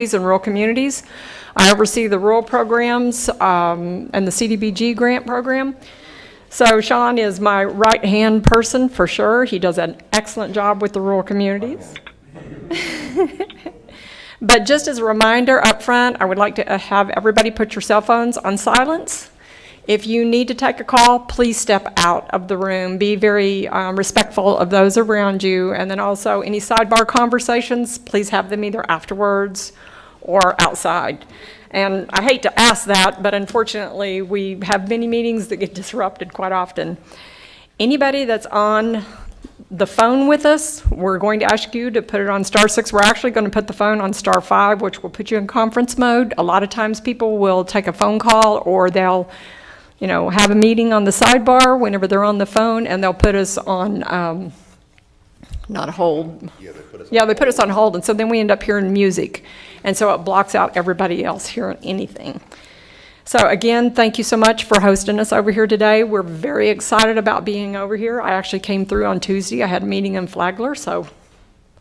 and rural communities. I oversee the rural programs and the CDBG grant program. So Sean is my right-hand person for sure. He does an excellent job with the rural communities. But just as a reminder up front, I would like to have everybody put your cell phones on silence. If you need to take a call, please step out of the room. Be very respectful of those around you. And then also any sidebar conversations, please have them either afterwards or outside. And I hate to ask that, but unfortunately, we have many meetings that get disrupted quite often. Anybody that's on the phone with us, we're going to ask you to put it on *6. We're actually going to put the phone on *5, which will put you in conference mode. A lot of times people will take a phone call, or they'll have a meeting on the sidebar whenever they're on the phone, and they'll put us on, not hold. Yeah, they put us on hold, and so then we end up hearing music. And so it blocks out everybody else hearing anything. So again, thank you so much for hosting us over here today. We're very excited about being over here. I actually came through on Tuesday. I had a meeting in Flagler, so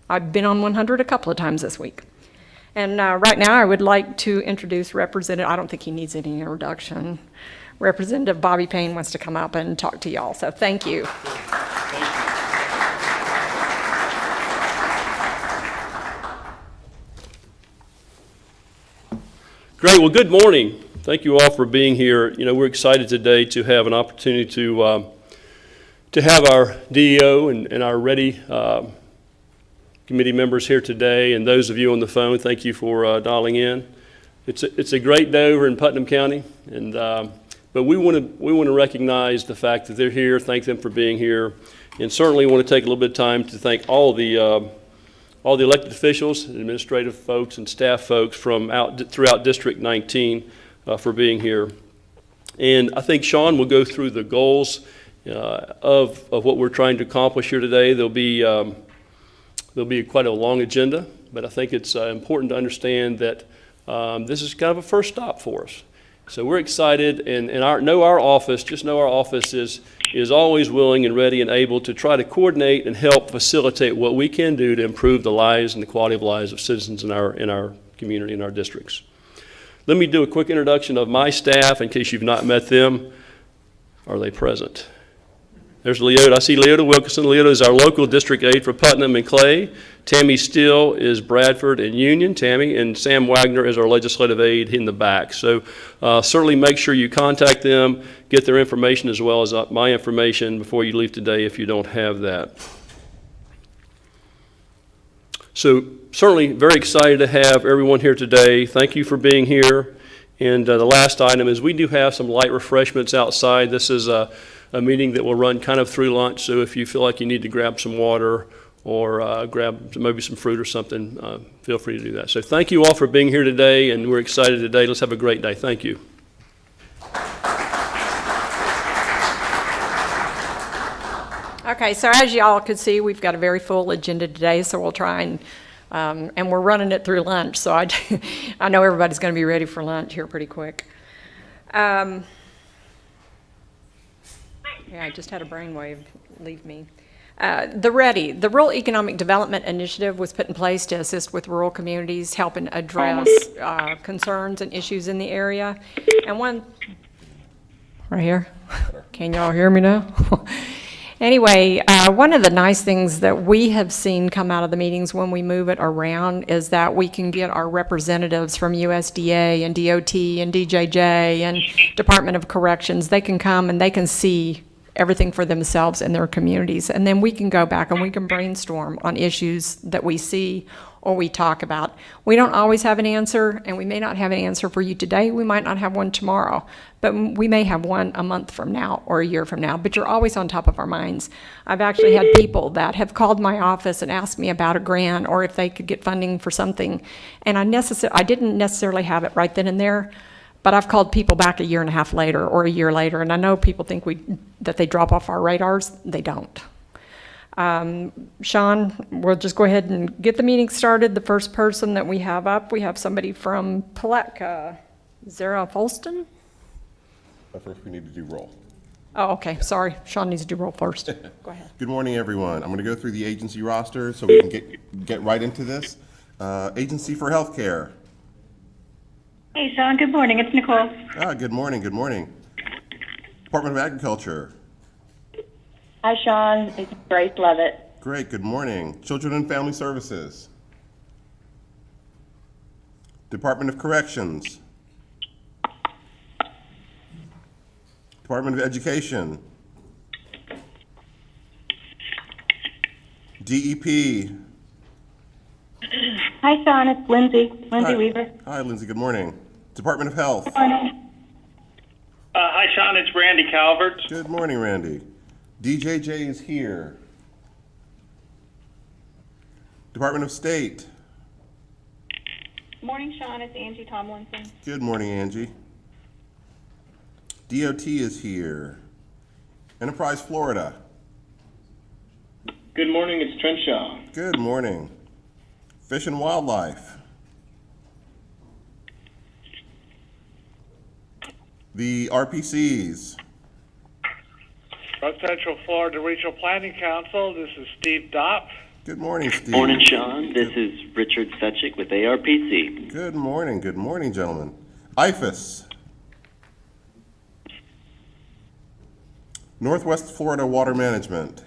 I've been on 100 a couple of times this week. And right now I would like to introduce Representative, I don't think he needs any introduction. Representative Bobby Payne wants to come up and talk to y'all, so thank you. Great. Well, good morning. Thank you all for being here. We're excited today to have an opportunity to have our DEO and our REDI committee members here today, and those of you on the phone, thank you for dialing in. It's a great day over in Putnam County, and but we want to recognize the fact that they're here. Thank them for being here, and certainly want to take a little bit of time to thank all the elected officials, administrative folks, and staff folks from throughout District 19 for being here. And I think Sean will go through the goals of what we're trying to accomplish here today. There'll be quite a long agenda, but I think it's important to understand that this is kind of a first stop for us. So we're excited, and our office is always willing and ready and able to try to coordinate and help facilitate what we can do to improve the lives and the quality of lives of citizens in our community, in our districts. Let me do a quick introduction of my staff in case you've not met them. Are they present? There's Leota. I see Leota Wilkinson. Leota is our local district aide for Putnam and Clay. Tammy Steele is Bradford and Union. Tammy, and Sam Wagner is our legislative aide in the back. So certainly make sure you contact them, get their information as well as my information before you leave today if you don't have that. So certainly very excited to have everyone here today. Thank you for being here. And the last item is we do have some light refreshments outside. This is a meeting that will run kind of through lunch, so if you feel like you need to grab some water or grab maybe some fruit or something, feel free to do that. So thank you all for being here today, and we're excited today. Let's have a great day. Thank you. Okay, so as y'all could see, we've got a very full agenda today, so we'll try and we're running it through lunch, so I know everybody's going to be ready for lunch here pretty quick. Yeah, I just had a brainwave leave me. The REDI, the Rural Economic Development Initiative, was put in place to assist with rural communities, helping address concerns and issues in the area. And one, right here, can y'all hear me now? Anyway, one of the nice things that we have seen come out of the meetings when we move it around is that we can get our representatives from USDA and DOT and DJJ and Department of Corrections. They can come and they can see everything for themselves in their communities. And then we can go back and we can brainstorm on issues that we see or we talk about. We don't always have an answer, and we may not have an answer for you today. We might not have one tomorrow, but we may have one a month from now or a year from now, but you're always on top of our minds. I've actually had people that have called my office and asked me about a grant or if they could get funding for something, and I didn't necessarily have it right then and there, but I've called people back a year and a half later or a year later, and I know people think that they drop off our radars. They don't. Sean, we'll just go ahead and get the meeting started. The first person that we have up, we have somebody from Palatka, Zara Folston. First, we need to do roll. Oh, okay, sorry. Sean needs to do roll first. Go ahead. Good morning, everyone. I'm going to go through the agency roster so we can get right into this. Agency for Healthcare, Hey, Sean. Good morning. It's Nicole. Good morning, good morning. Department of Agriculture. Hi, Sean. It's Grace Levitt. Great, good morning. Children and Family Services. Department of Corrections. Department of Education. DEP. Hi, Sean. It's Lindsay. Lindsay Hi. Weaver. Hi, Lindsay, good morning. Department of Health. Hi, Sean. It's Randy Calvert. Good morning, Randy. DJJ is here. Department of State. Morning, Sean. It's Angie Tomlinson. Good morning, Angie. DOT is here. Enterprise Florida. Good morning. It's Trent Shaw. Good morning. Fish and Wildlife. The RPCs. North Central Florida Regional Planning Council, this is Steve Dopp. Good morning, Steve. Morning, Sean. This is Richard Fetchick with ARPC. Good morning, gentlemen. IFAS. Northwest Florida Water Management.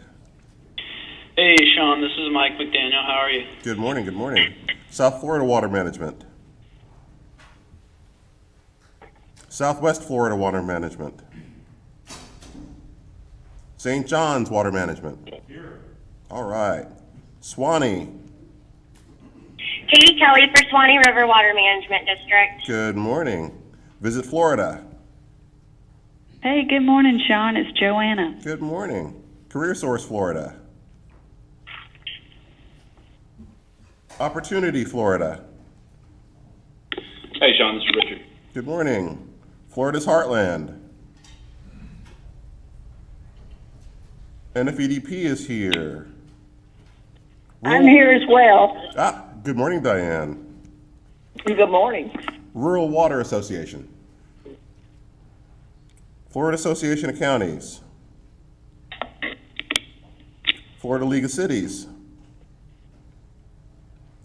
Hey, Sean, this is Mike McDaniel. How are you? Good morning, good morning. South Florida Water Management. Southwest Florida Water Management. St. John's Water Management. Here. All right. Swanee. Katie Kelly for Swanee River Water Management District. Good morning. Visit Florida. Hey, good morning, Sean. It's Joanna. Good morning. Career Source Florida. Opportunity Florida. Hey, Sean. This is Richard. Good morning. Florida's Heartland. NFEDP is here. I'm here as well. Good morning, Diane. Good morning. Rural Water Association. Florida Association of Counties. Florida League of Cities.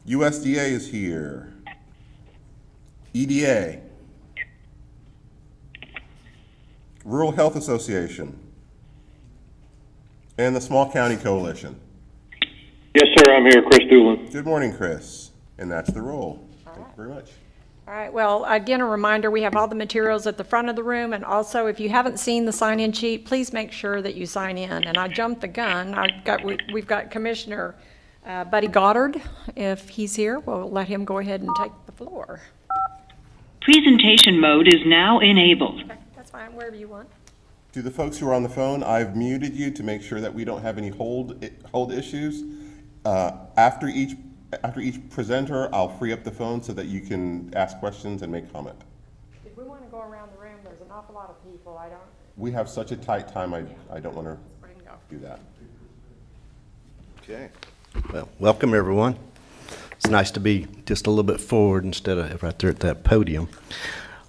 USDA is here. EDA. Rural Health Association. And the Small County Coalition. Yes, sir. I'm here, Chris Doolin. Good morning, Chris. And that's the roll. Thank you very much. All right, well, again, a reminder, we have all the materials at the front of the room, and also, if you haven't seen the sign-in sheet, please make sure that you sign in. And I jumped the gun. We've got Commissioner Buddy Goddard. If he's here, we'll let him go ahead and take the floor. Presentation mode is now enabled. Okay, that's fine, wherever you want. To the folks who are on the phone, I've muted you to make sure that we don't have any hold issues. After each presenter, I'll free up the phone so that you can ask questions and make comment. If we want to go around the room, there's an awful lot of people. We have such a tight time, I don't want to do that. Okay. Well, welcome everyone. It's nice to be just a little bit forward instead of right there at that podium.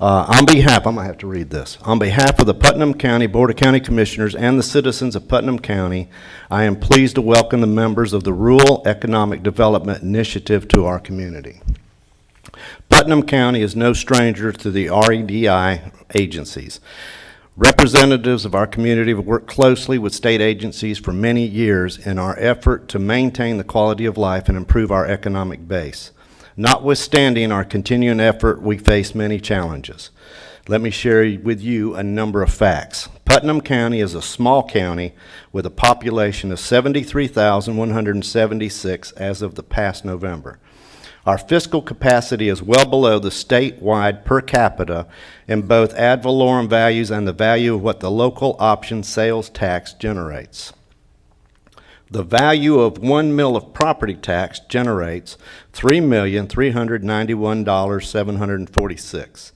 I'm going to have to read this. On behalf of the Putnam County Board of County Commissioners and the citizens of Putnam County, I am pleased to welcome the members of the Rural Economic Development Initiative to our community. Putnam County is no stranger to the REDI agencies. Representatives of our community have worked closely with state agencies for many years in our effort to maintain the quality of life and improve our economic base. Notwithstanding our continuing effort, we face many challenges. Let me share with you a number of facts. Putnam County is a small county with a population of 73,176 as of the past November. Our fiscal capacity is well below the statewide per capita in both ad valorem values and the value of what the local option sales tax generates. The value of 1 mil of property tax generates $3,391,746.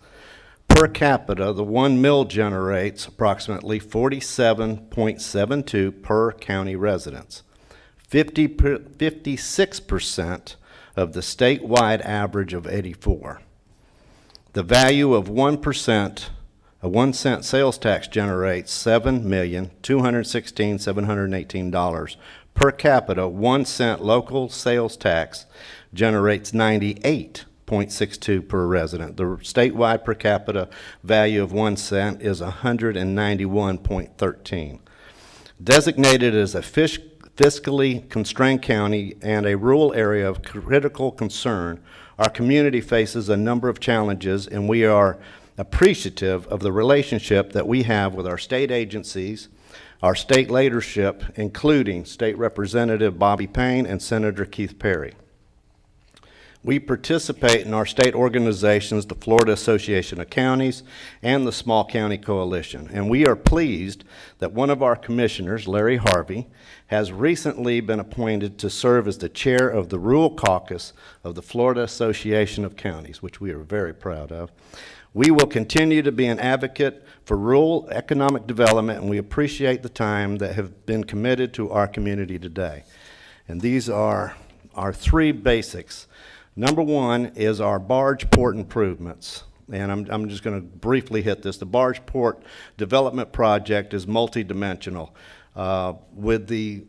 Per capita, the 1 mil generates approximately 47.72 per county residents, 56% of the statewide average of 84. The value of 1%, a 1 cent sales tax generates $7,216,718. Per capita, 1 cent local sales tax generates $98 0.62 per resident. The statewide per capita value of 1 cent is 191.13. Designated as a fiscally constrained county and a rural area of critical concern, our community faces a number of challenges, and we are appreciative of the relationship that we have with our state agencies, our state leadership, including State Representative Bobby Payne and Senator Keith Perry. We participate in our state organizations, the Florida Association of Counties and the Small County Coalition, and we are pleased that one of our commissioners, Larry Harvey, has recently been appointed to serve as the chair of the Rural Caucus of the Florida Association of Counties, which we are very proud of. We will continue to be an advocate for rural economic development, and we appreciate the time that have been committed to our community today. And these are our three basics. Number one is our barge port improvements. And I'm just going to briefly hit this. The barge port development project is multidimensional. With the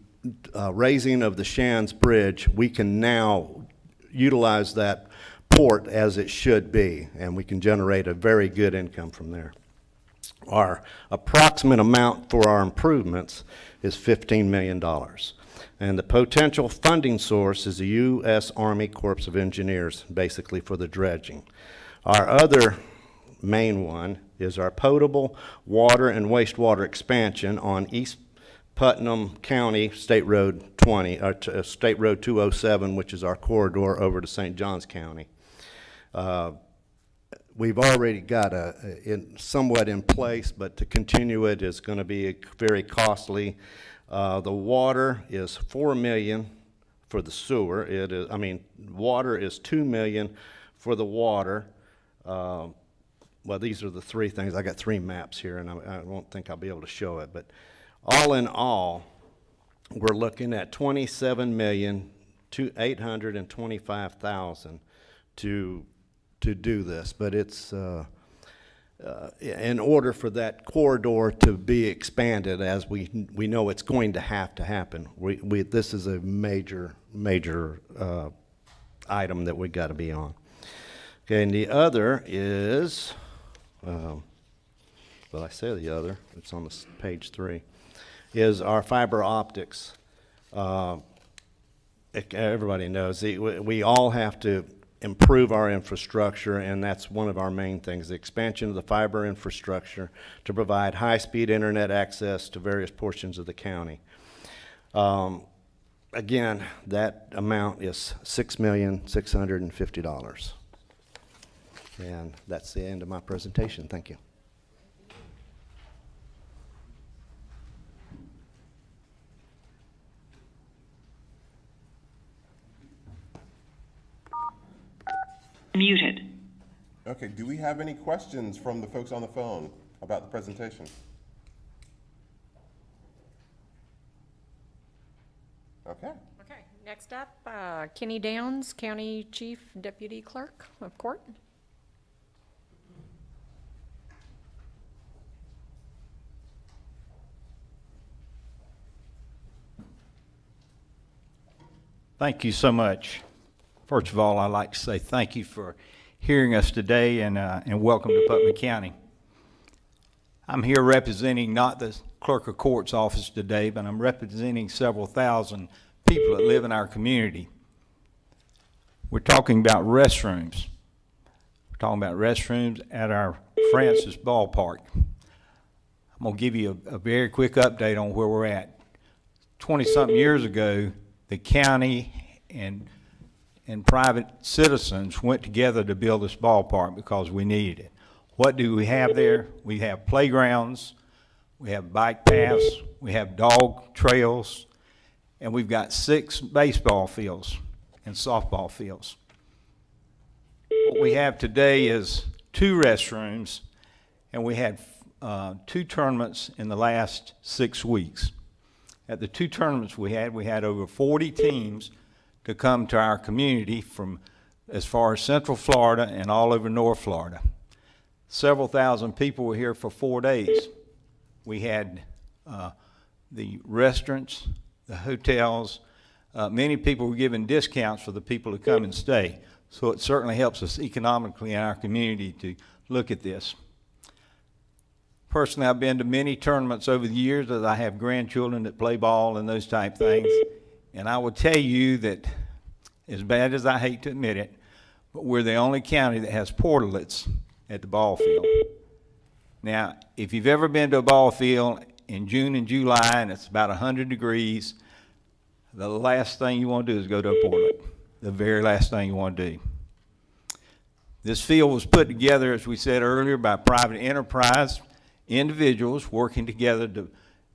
raising of the Shands Bridge, we can now utilize that port as it should be, and we can generate a very good income from there. Our approximate amount for our improvements is $15 million. And the potential funding source is the U.S. Army Corps of Engineers, basically for the dredging. Our other main one is our potable water and wastewater expansion on East Putnam County State Road 20, State Road 207, which is our corridor over to St. Johns County. We've already got somewhat in place, but to continue it is going to be very costly. The water is $4 million for the sewer. Water is $2 million for the water. Well, these are the three things. I got three maps here, and I won't think I'll be able to show it. But all in all, we're looking at $27,825,000 to do this. But it's in order for that corridor to be expanded, as we know it's going to have to happen. This is a major item that we got to be on. Okay, and the other is, well, I say the other, it's on page 3, is our fiber optics. Everybody knows we all have to improve our infrastructure, and that's one of our main things, the expansion of the fiber infrastructure to provide high-speed internet access to various portions of the county. Again, that amount is $6,650,000. And that's the end of my presentation. Thank you. Muted. Okay, do we have any questions from the folks on the phone about the presentation? Okay. Okay, next up, Kenny Downs, County Chief Deputy Clerk of Court. Thank you so much. First of all, I'd like to say thank you for hearing us today, and welcome to Putnam County. I'm here representing not the Clerk of Court's office today, but I'm representing several thousand people that live in our community. We're talking about restrooms. We're talking about restrooms at our Francis Ballpark. I'm going to give you a very quick update on where we're at. 20-something years ago, the county and private citizens went together to build this ballpark because we needed it. What do we have there? We have playgrounds, we have bike paths, we have dog trails, and we've got 6 baseball fields and softball fields. What we have today is 2 restrooms, and we had 2 tournaments in the last 6 weeks. At the 2 tournaments we had over 40 teams to come to our community from as far as Central Florida and all over North Florida. Several thousand people were here for 4 days. We had the restaurants, the hotels. Many people were given discounts for the people to come and stay. So it certainly helps us economically in our community to look at this. Personally, I've been to many tournaments over the years as I have grandchildren that play ball and those type things. And I will tell you that, as bad as I hate to admit it, but we're the only county that has portlets at the ball field. Now, if you've ever been to a ball field in June and July and it's about 100 degrees, the last thing you want to do is go to a portlet. The very last thing you want to do. This field was put together, as we said earlier, by private enterprise individuals working together.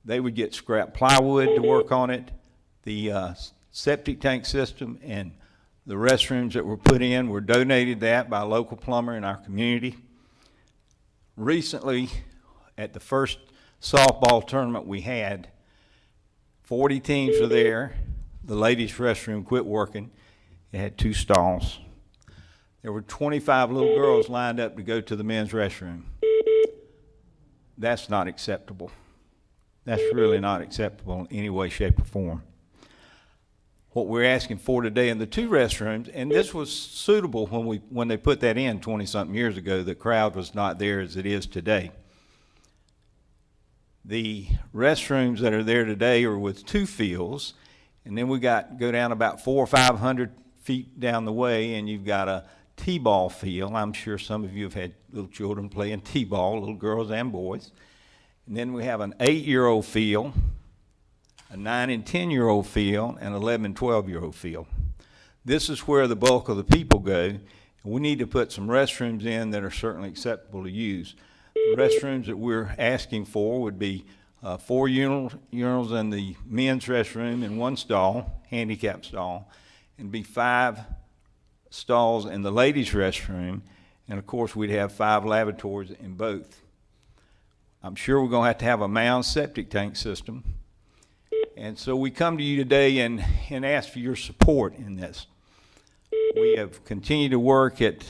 They would get scrap plywood to work on it. The septic tank system and the restrooms that were put in were donated that by a local plumber in our community. Recently, at the first softball tournament we had, 40 teams were there. The ladies' restroom quit working. It had 2 stalls. There were 25 little girls lined up to go to the men's restroom. That's not acceptable. That's really not acceptable in any way, shape, or form. What we're asking for today in the 2 restrooms, and this was suitable when they put that in 20-something years ago, the crowd was not there as it is today. The restrooms that are there today are with 2 fields, and then go down about 400 or 500 feet down the way, and you've got a T-ball field. I'm sure some of you have had little children playing T-ball, little girls and boys. And then we have an 8-year-old field, a 9 and 10-year-old field, and 11 and 12-year-old field. This is where the bulk of the people go. We need to put some restrooms in that are certainly acceptable to use. The restrooms that we're asking for would be 4 urinals in the men's restroom in 1 stall, handicap stall, and be 5 stalls in the ladies' restroom, and of course we'd have 5 lavatories in both. I'm sure we're going to have a mound septic tank system, and so we come to you today and ask for your support in this. We have continued to work at,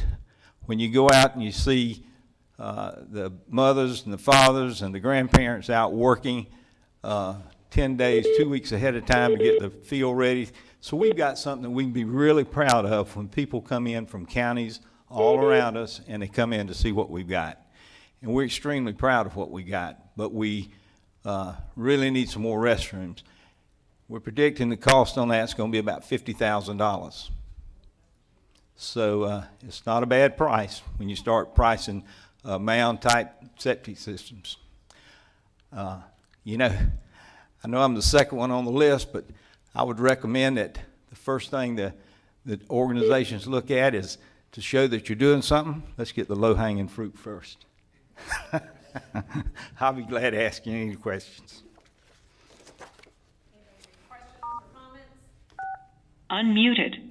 when you go out and you see the mothers and the fathers and the grandparents out working 10 days, 2 weeks ahead of time to get the field ready. So we've got something that we can be really proud of when people come in from counties all around us and they come in to see what we've got. And we're extremely proud of what we got, but we really need some more restrooms. We're predicting the cost on that's going to be about $50,000. So it's not a bad price when you start pricing mound-type septic systems. You know, I know I'm the second one on the list, but I would recommend that the first thing that organizations look at is to show that you're doing something. Let's get the low-hanging fruit first. I'll be glad to ask you any questions. Questions or comments? Unmuted.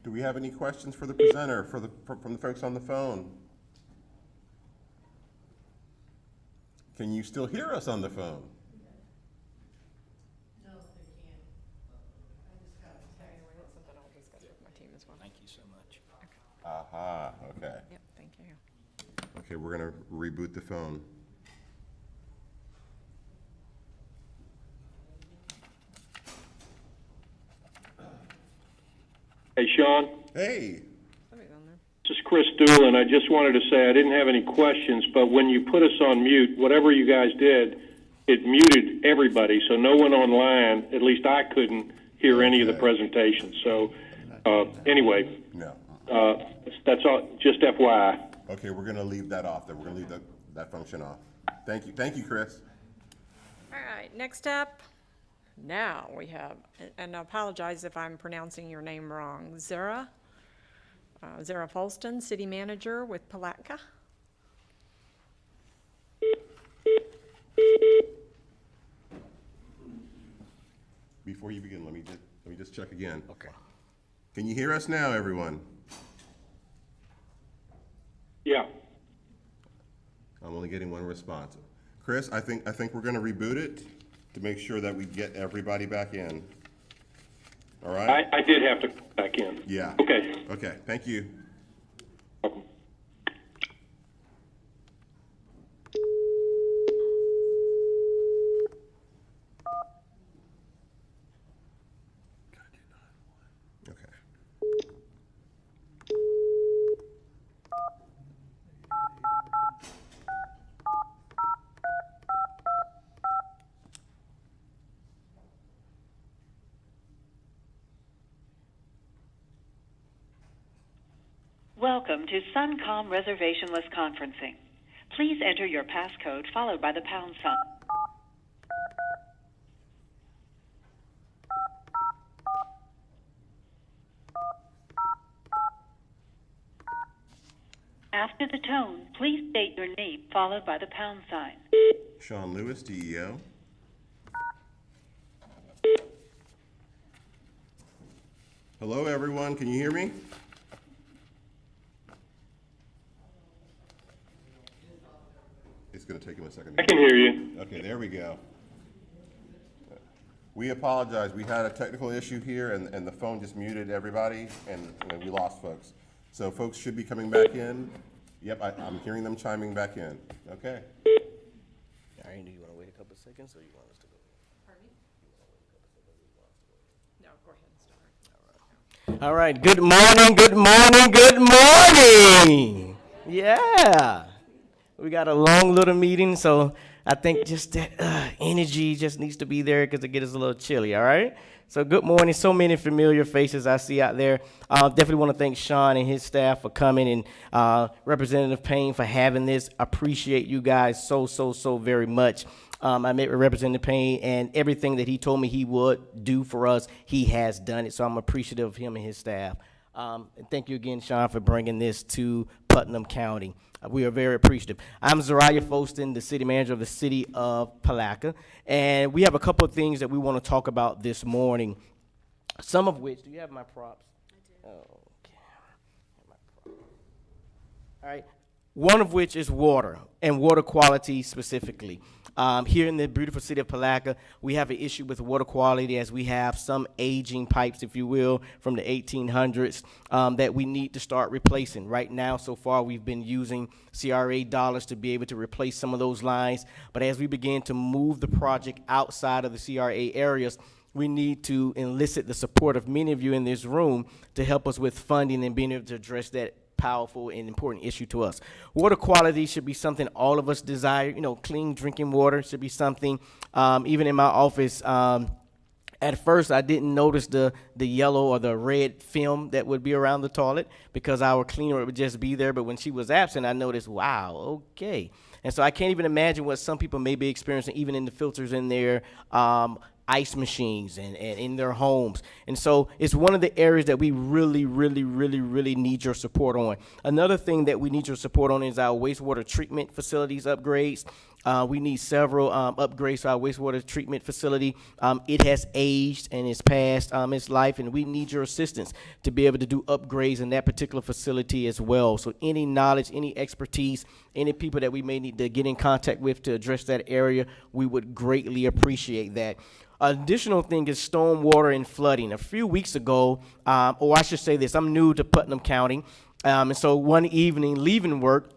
Do we have any questions for the presenter, from the folks on the phone? Can you still hear us on the phone? Thank you so much. Aha, okay. Yep, thank you. Okay, we're gonna reboot the phone. Hey, Sean, Hey, this is Chris Doolin. I just wanted to say I didn't have any questions, but when you put us on mute, whatever you guys did, it muted everybody, so no one online, at least I couldn't hear any of the presentation. So anyway, no. That's all, just FYI. Okay, we're gonna leave that off, then. We're gonna leave that function off. Thank you, Chris. All right, next up, now we have, and I apologize if I'm pronouncing your name wrong, Zara Folston, City Manager with Palatka. Before you begin, let me just check again. Okay. Can you hear us now, everyone? Yeah. I'm only getting one response. Chris, I think we're gonna reboot it to make sure that we get everybody back in. All right? I did have to come back in. Yeah. Okay. Okay, thank you. Welcome. Okay. Welcome to Suncom Reservationless Conferencing. Please enter your passcode followed by the pound sign. After the tone, please state your name followed by the pound sign. Sean Lewis, DEO. Hello, everyone. Can you hear me? It's going to take him a second. I can hear you. Okay, there we go. We apologize. We had a technical issue here, and the phone just muted everybody, and we lost folks. So folks should be coming back in. Yep, I'm hearing them chiming back in. Okay. All right, do you want to wait a couple of seconds, or you want us to go? Pardon me? No, go ahead and start. All right, good morning, good morning, good morning. Yeah. We got a long little meeting, so I think just that energy just needs to be there because it gets us a little chilly, all right? So good morning. So many familiar faces I see out there. Definitely want to thank Sean and his staff for coming, and Representative Payne for having this. Appreciate you guys so very much. I met with Representative Payne, and everything that he told me he would do for us, he has done it. So I'm appreciative of him and his staff. And thank you again, Sean, for bringing this to Putnam County. We are very appreciative. I'm Zariah Folston, the city manager of the city of Palatka, and we have a couple of things that we want to talk about this morning. Some of which, do you have my props? I do. Okay. My props. All right. One of which is water, and water quality specifically. Here in the beautiful city of Palatka, we have an issue with water quality as we have some aging pipes, if you will, from the 1800s that we need to start replacing. Right now, so far, we've been using CRA dollars to be able to replace some of those lines. But as we begin to move the project outside of the CRA areas, we need to elicit the support of many of you in this room to help us with funding and being able to address that powerful and important issue to us. Water quality should be something all of us desire. You know, clean drinking water should be something. Even in my office, at first I didn't notice the yellow or the red film that would be around the toilet because our cleaner would just be there. But when she was absent, I noticed, wow, okay. And so I can't even imagine what some people may be experiencing even in the filters in their ice machines and in their homes. And so it's one of the areas that we really need your support on. Another thing that we need your support on is our wastewater treatment facilities upgrades. We need several upgrades to our wastewater treatment facility. It has aged and it's past its life, and we need your assistance to be able to do upgrades in that particular facility as well. So any knowledge, any expertise, any people that we may need to get in contact with to address that area, we would greatly appreciate that. Additional thing is stormwater and flooding. A few weeks ago, or I should say this, I'm new to Putnam County, and so one evening leaving work,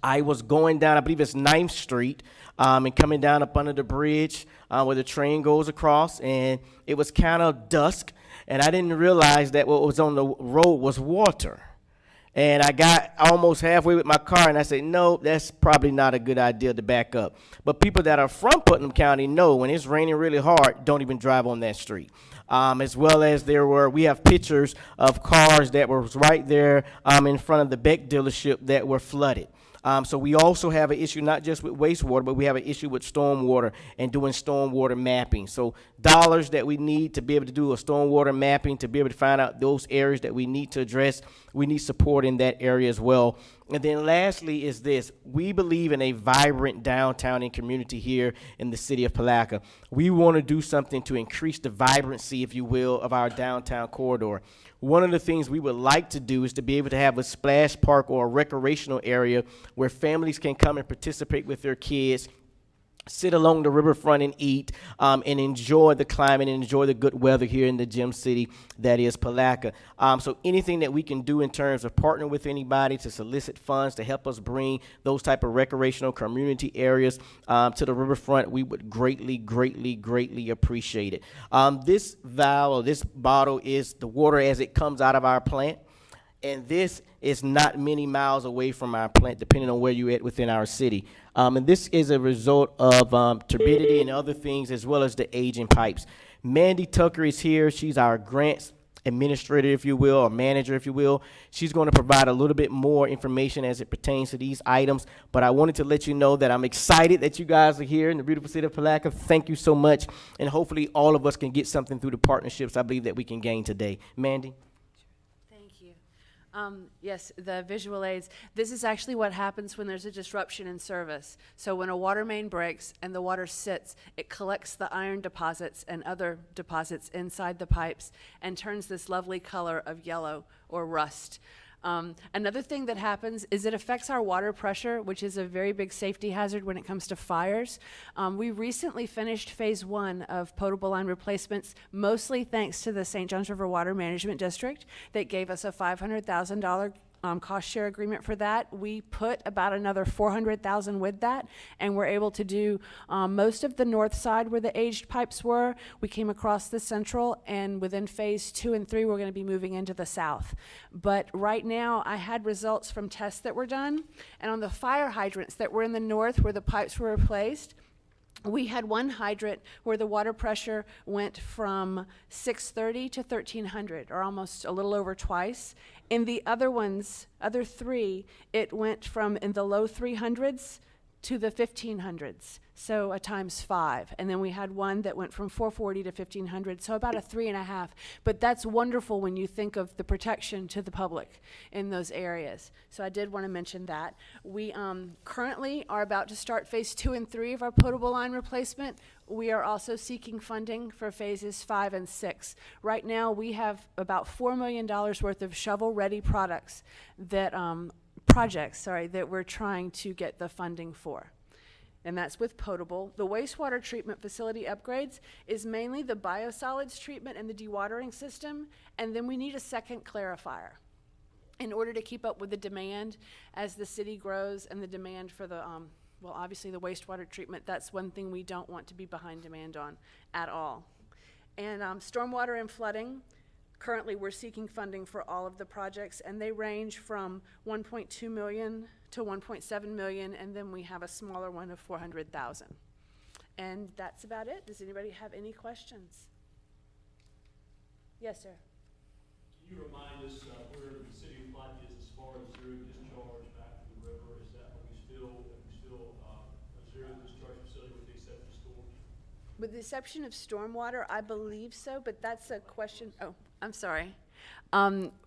I was going down, I believe it's 9th Street, and coming down up under the bridge where the train goes across, and it was kind of dusk, and I didn't realize that what was on the road was water. And I got almost halfway with my car, and I said, no, that's probably not a good idea to back up. But people that are from Putnam County know when it's raining really hard, don't even drive on that street. As well as we have pictures of cars that were right there in front of the Beck dealership that were flooded. So we also have an issue not just with wastewater, but we have an issue with stormwater and doing stormwater mapping. So dollars that we need to be able to do a stormwater mapping, to be able to find out those areas that we need to address, we need support in that area as well. And then lastly is this. We believe in a vibrant downtown and community here in the city of Palatka. We want to do something to increase the vibrancy, if you will, of our downtown corridor. One of the things we would like to do is to be able to have a splash park or a recreational area where families can come and participate with their kids, sit along the riverfront and eat, and enjoy the climate and enjoy the good weather here in the gem city that is Palatka. So anything that we can do in terms of partnering with anybody to solicit funds to help us bring those type of recreational community areas to the riverfront, we would greatly appreciate it. This vial or this bottle is the water as it comes out of our plant. And this is not many miles away from our plant, depending on where you're at within our city. And this is a result of turbidity and other things, as well as the aging pipes. Mandy Tucker is here. She's our grants administrator, if you will, or manager, if you will. She's going to provide a little bit more information as it pertains to these items. But I wanted to let you know that I'm excited that you guys are here in the beautiful city of Palatka. Thank you so much. And hopefully all of us can get something through the partnerships I believe that we can gain today. Mandy? Thank you. Yes, the visual aids. This is actually what happens when there's a disruption in service. So when a water main breaks and the water sits, it collects the iron deposits and other deposits inside the pipes and turns this lovely color of yellow or rust. Another thing that happens is it affects our water pressure, which is a very big safety hazard when it comes to fires. We recently finished phase 1 of potable line replacements, mostly thanks to the St. Johns River Water Management District that gave us a $500,000 cost share agreement for that. We put about another $400,000 with that, and we're able to do most of the north side where the aged pipes were. We came across the central, and within phase 2 and 3, we're going to be moving into the south. But right now, I had results from tests that were done, and on the fire hydrants that were in the north where the pipes were replaced, we had one hydrant where the water pressure went from 630 to 1300, or almost a little over twice. In the other ones, other 3, it went from in the low 300s to the 1500s, so a times 5. And then we had one that went from 440 to 1500, so about a 3.5. But that's wonderful when you think of the protection to the public in those areas. So I did want to mention that. We currently are about to start phase 2 and 3 of our potable line replacement. We are also seeking funding for phases 5 and 6. Right now, we have about $4 million worth of shovel-ready projects that we're trying to get the funding for. And that's with potable. The wastewater treatment facility upgrades is mainly the biosolids treatment and the dewatering system, and then we need a second clarifier in order to keep up with the demand as the city grows and the demand for the, well, obviously the wastewater treatment. That's one thing we don't want to be behind demand on at all. And stormwater and flooding. Currently, we're seeking funding for all of the projects, and they range from $1.2 million to $1.7 million, and then we have a smaller one of $400,000. And that's about it. Does anybody have any questions? Yes, sir. Can you remind us where the city of Palatka is as far as zero discharge back to the river? Is that are we still a zero discharge facility with the exception of storms? With the exception of stormwater, I believe so, but that's a question. Oh, I'm sorry.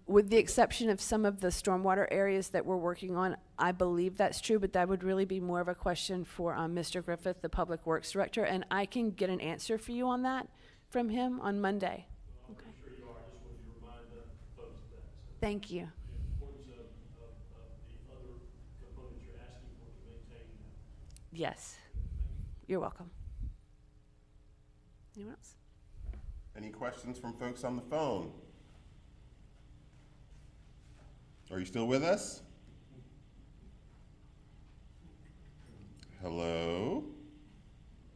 With the exception of some of the stormwater areas that we're working on, I believe that's true, but that would really be more of a question for Mr. Griffith, the Public Works Director, and I can get an answer for you on that from him on Monday. Well, I'm sure you are. I just wanted you to remind the folks of that. So. Thank you. The importance of the other components you're asking for to maintain that. Yes. You're welcome. Anyone else? Any questions from folks on the phone? Are you still with us? Hello?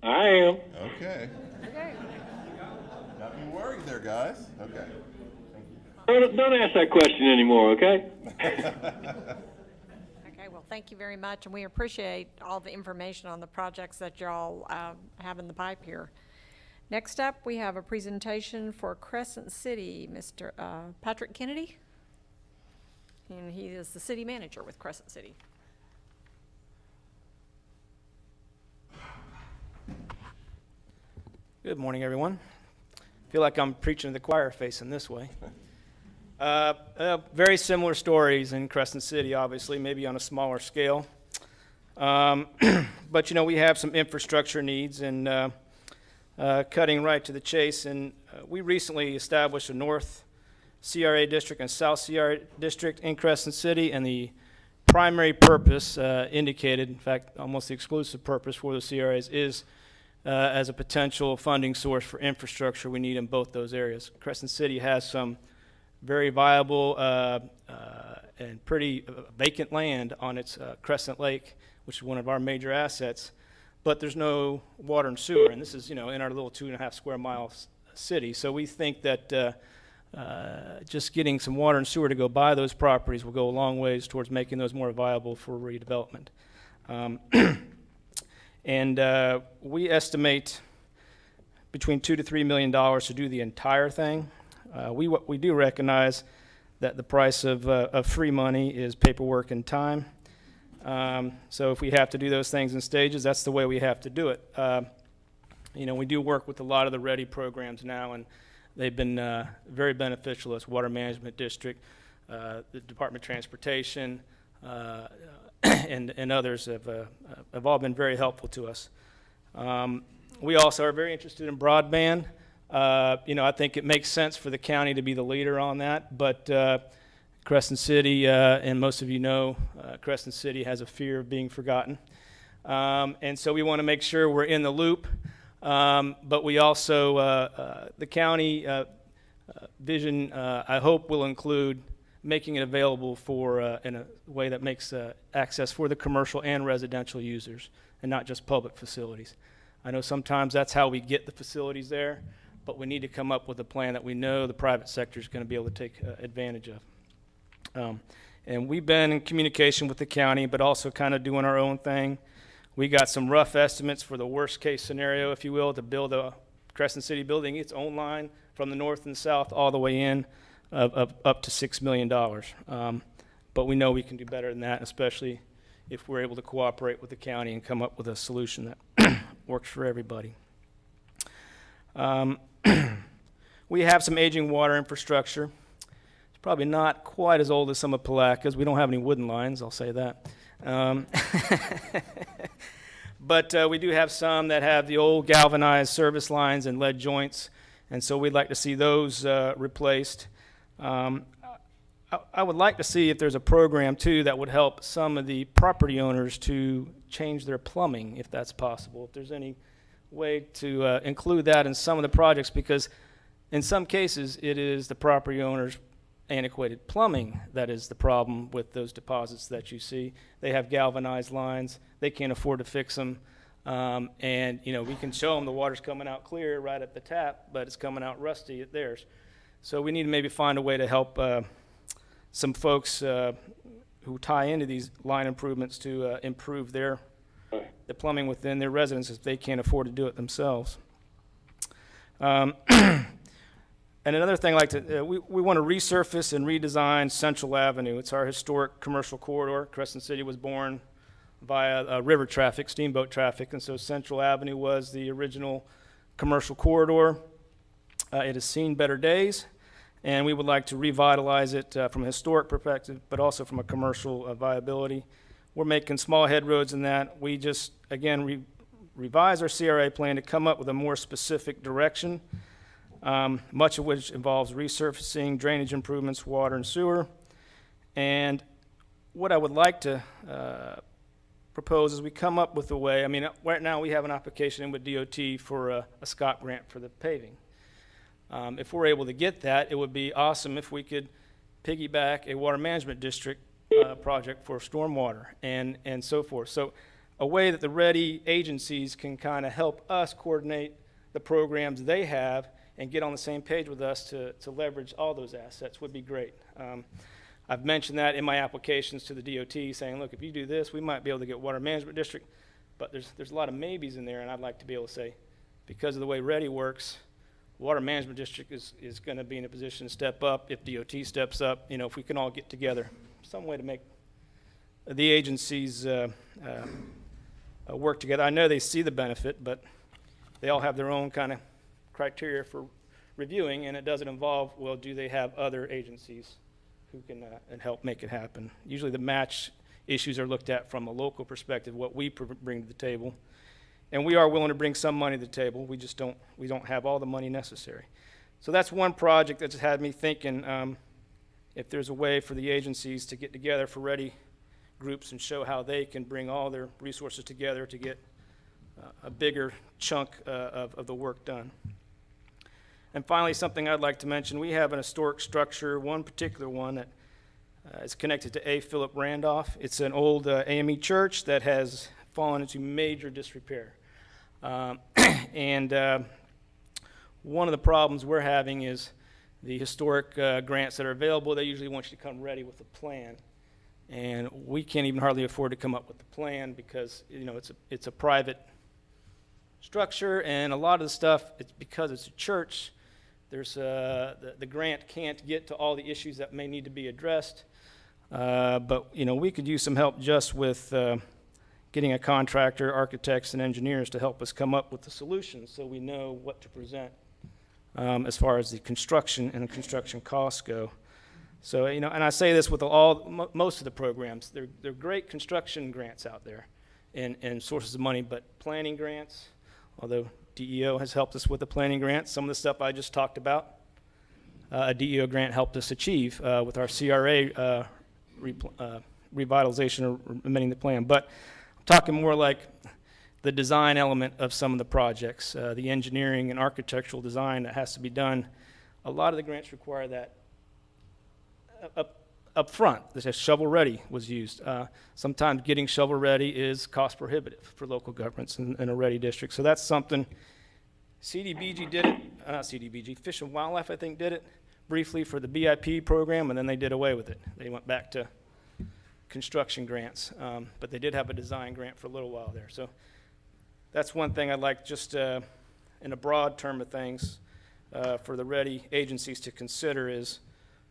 I am. Okay. Got me worried there, guys. Okay. Don't ask that question anymore, okay? Okay, well, thank you very much, and we appreciate all the information on the projects that y'all have in the pipe here. Next up, we have a presentation for Crescent City, Mr. Patrick Kennedy, and he is the city manager with Crescent City. Good morning, everyone. I feel like I'm preaching to the choir facing this way. Very similar stories in Crescent City, obviously, maybe on a smaller scale. But, you know, we have some infrastructure needs, and cutting right to the chase. And we recently established a North CRA district and South CRA district in Crescent City, and the primary purpose indicated, in fact, almost the exclusive purpose for the CRAs is as a potential funding source for infrastructure we need in both those areas. Crescent City has some very viable and pretty vacant land on its Crescent Lake, which is one of our major assets, but there's no water and sewer, and this is, you know, in our little 2.5 square mile city. So we think that just getting some water and sewer to go by those properties will go a long ways towards making those more viable for redevelopment. And we estimate between $2 to $3 million to do the entire thing. We do recognize that the price of free money is paperwork and time. So if we have to do those things in stages, that's the way we have to do it. We do work with a lot of the REDI programs now, and they've been very beneficial to us. Water Management District, the Department of Transportation, and others have all been very helpful to us. We also are very interested in broadband. I think it makes sense for the county to be the leader on that, but Crescent City, and most of you know, Crescent City has a fear of being forgotten. And so we want to make sure we're in the loop, but we also, the county vision, I hope, will include making it available in a way that makes access for the commercial and residential users, and not just public facilities. I know sometimes that's how we get the facilities there, but we need to come up with a plan that we know the private sector is going to be able to take advantage of. And we've been in communication with the county, but also kind of doing our own thing. We got some rough estimates for the worst case scenario, if you will, to build a Crescent City building its own line from the north and south all the way in of up to $6 million. But we know we can do better than that, especially if we're able to cooperate with the county and come up with a solution that works for everybody. We have some aging water infrastructure. It's probably not quite as old as some of Palaca's. We don't have any wooden lines, I'll say that. But we do have some that have the old galvanized service lines and lead joints, and so we'd like to see those replaced. I would like to see if there's a program, too, that would help some of the property owners to change their plumbing, if that's possible. If there's any way to include that in some of the projects, because in some cases it is the property owner's antiquated plumbing that is the problem with those deposits that you see. They have galvanized lines, they can't afford to fix them, and we can show them the water's coming out clear right at the tap, but it's coming out rusty at theirs. So we need to maybe find a way to help some folks who tie into these line improvements to improve the plumbing within their residences if they can't afford to do it themselves. And another thing, we want to resurface and redesign Central Avenue. It's our historic commercial corridor. Crescent City was born via river traffic, steamboat traffic, and so Central Avenue was the original commercial corridor. It has seen better days, and we would like to revitalize it from a historic perspective, but also from a commercial viability. We're making small headroads in that. We just, again, revise our CRA plan to come up with a more specific direction, much of which involves resurfacing, drainage improvements, water and sewer. And what I would like to propose is we come up with a way, right now we have an application in with DOT for a SCOT grant for the paving. If we're able to get that, it would be awesome if we could piggyback a water management district project for stormwater and so forth. So a way that the REDI agencies can kind of help us coordinate the programs they have and get on the same page with us to leverage all those assets would be great. I've mentioned that in my applications to the DOT, saying, look, if you do this, we might be able to get water management district, but there's a lot of maybes in there, and I'd like to be able to say, because of the way REDI works, water management district is going to be in a position to step up if DOT steps up, if we can all get together. Some way to make the agencies work together. I know they see the benefit, but they all have their own kind of criteria for reviewing, and it doesn't involve, well, do they have other agencies who can and help make it happen? Usually the match issues are looked at from a local perspective, what we bring to the table. And we are willing to bring some money to the table. We just don't have all the money necessary. So that's one project that just had me thinking if there's a way for the agencies to get together for REDI groups and show how they can bring all their resources together to get a bigger chunk of the work done. And finally, something I'd like to mention, we have an historic structure, one particular one that is connected to A. Philip Randolph. It's an old AME church that has fallen into major disrepair. And one of the problems we're having is the historic grants that are available, they usually want you to come ready with a plan. And we can't even hardly afford to come up with the plan because it's a private structure, and a lot of the stuff, it's because it's a church, The grant can't get to all the issues that may need to be addressed, but we could use some help just with getting a contractor, architects, and engineers to help us come up with the solutions so we know what to present as far as the construction and the construction costs go. So, and I say this with most of the programs. They're great construction grants out there and sources of money, but planning grants, although DEO has helped us with the planning grant, some of the stuff I just talked about, a DEO grant helped us achieve with our CRA revitalization or amending the plan. But I'm talking more like the design element of some of the projects, the engineering and architectural design that has to be done. A lot of the grants require that up front. This is shovel ready was used. Sometimes getting shovel ready is cost prohibitive for local governments in a ready district. So that's something. CDBG did it, not CDBG, Fish and Wildlife I think did it briefly for the BIP program, and then they did away with it. They went back to construction grants, but they did have a design grant for a little while there. So that's one thing I'd like just in a broad term of things for the REDI agencies to consider is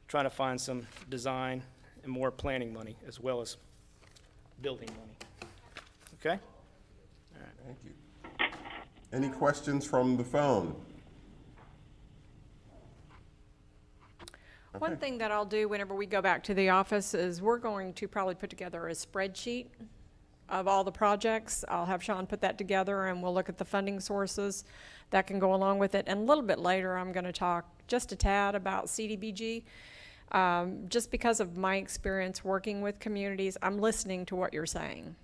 trying to find some design and more planning money as well as building money. Okay? All right. Thank you. Any questions from the phone? One thing that I'll do whenever we go back to the office is we're going to probably put together a spreadsheet of all the projects. I'll have Sean put that together and we'll look at the funding sources that can go along with it. And a little bit later, I'm going to talk just a tad about CDBG. Just because of my experience working with communities, I'm listening to what you're saying.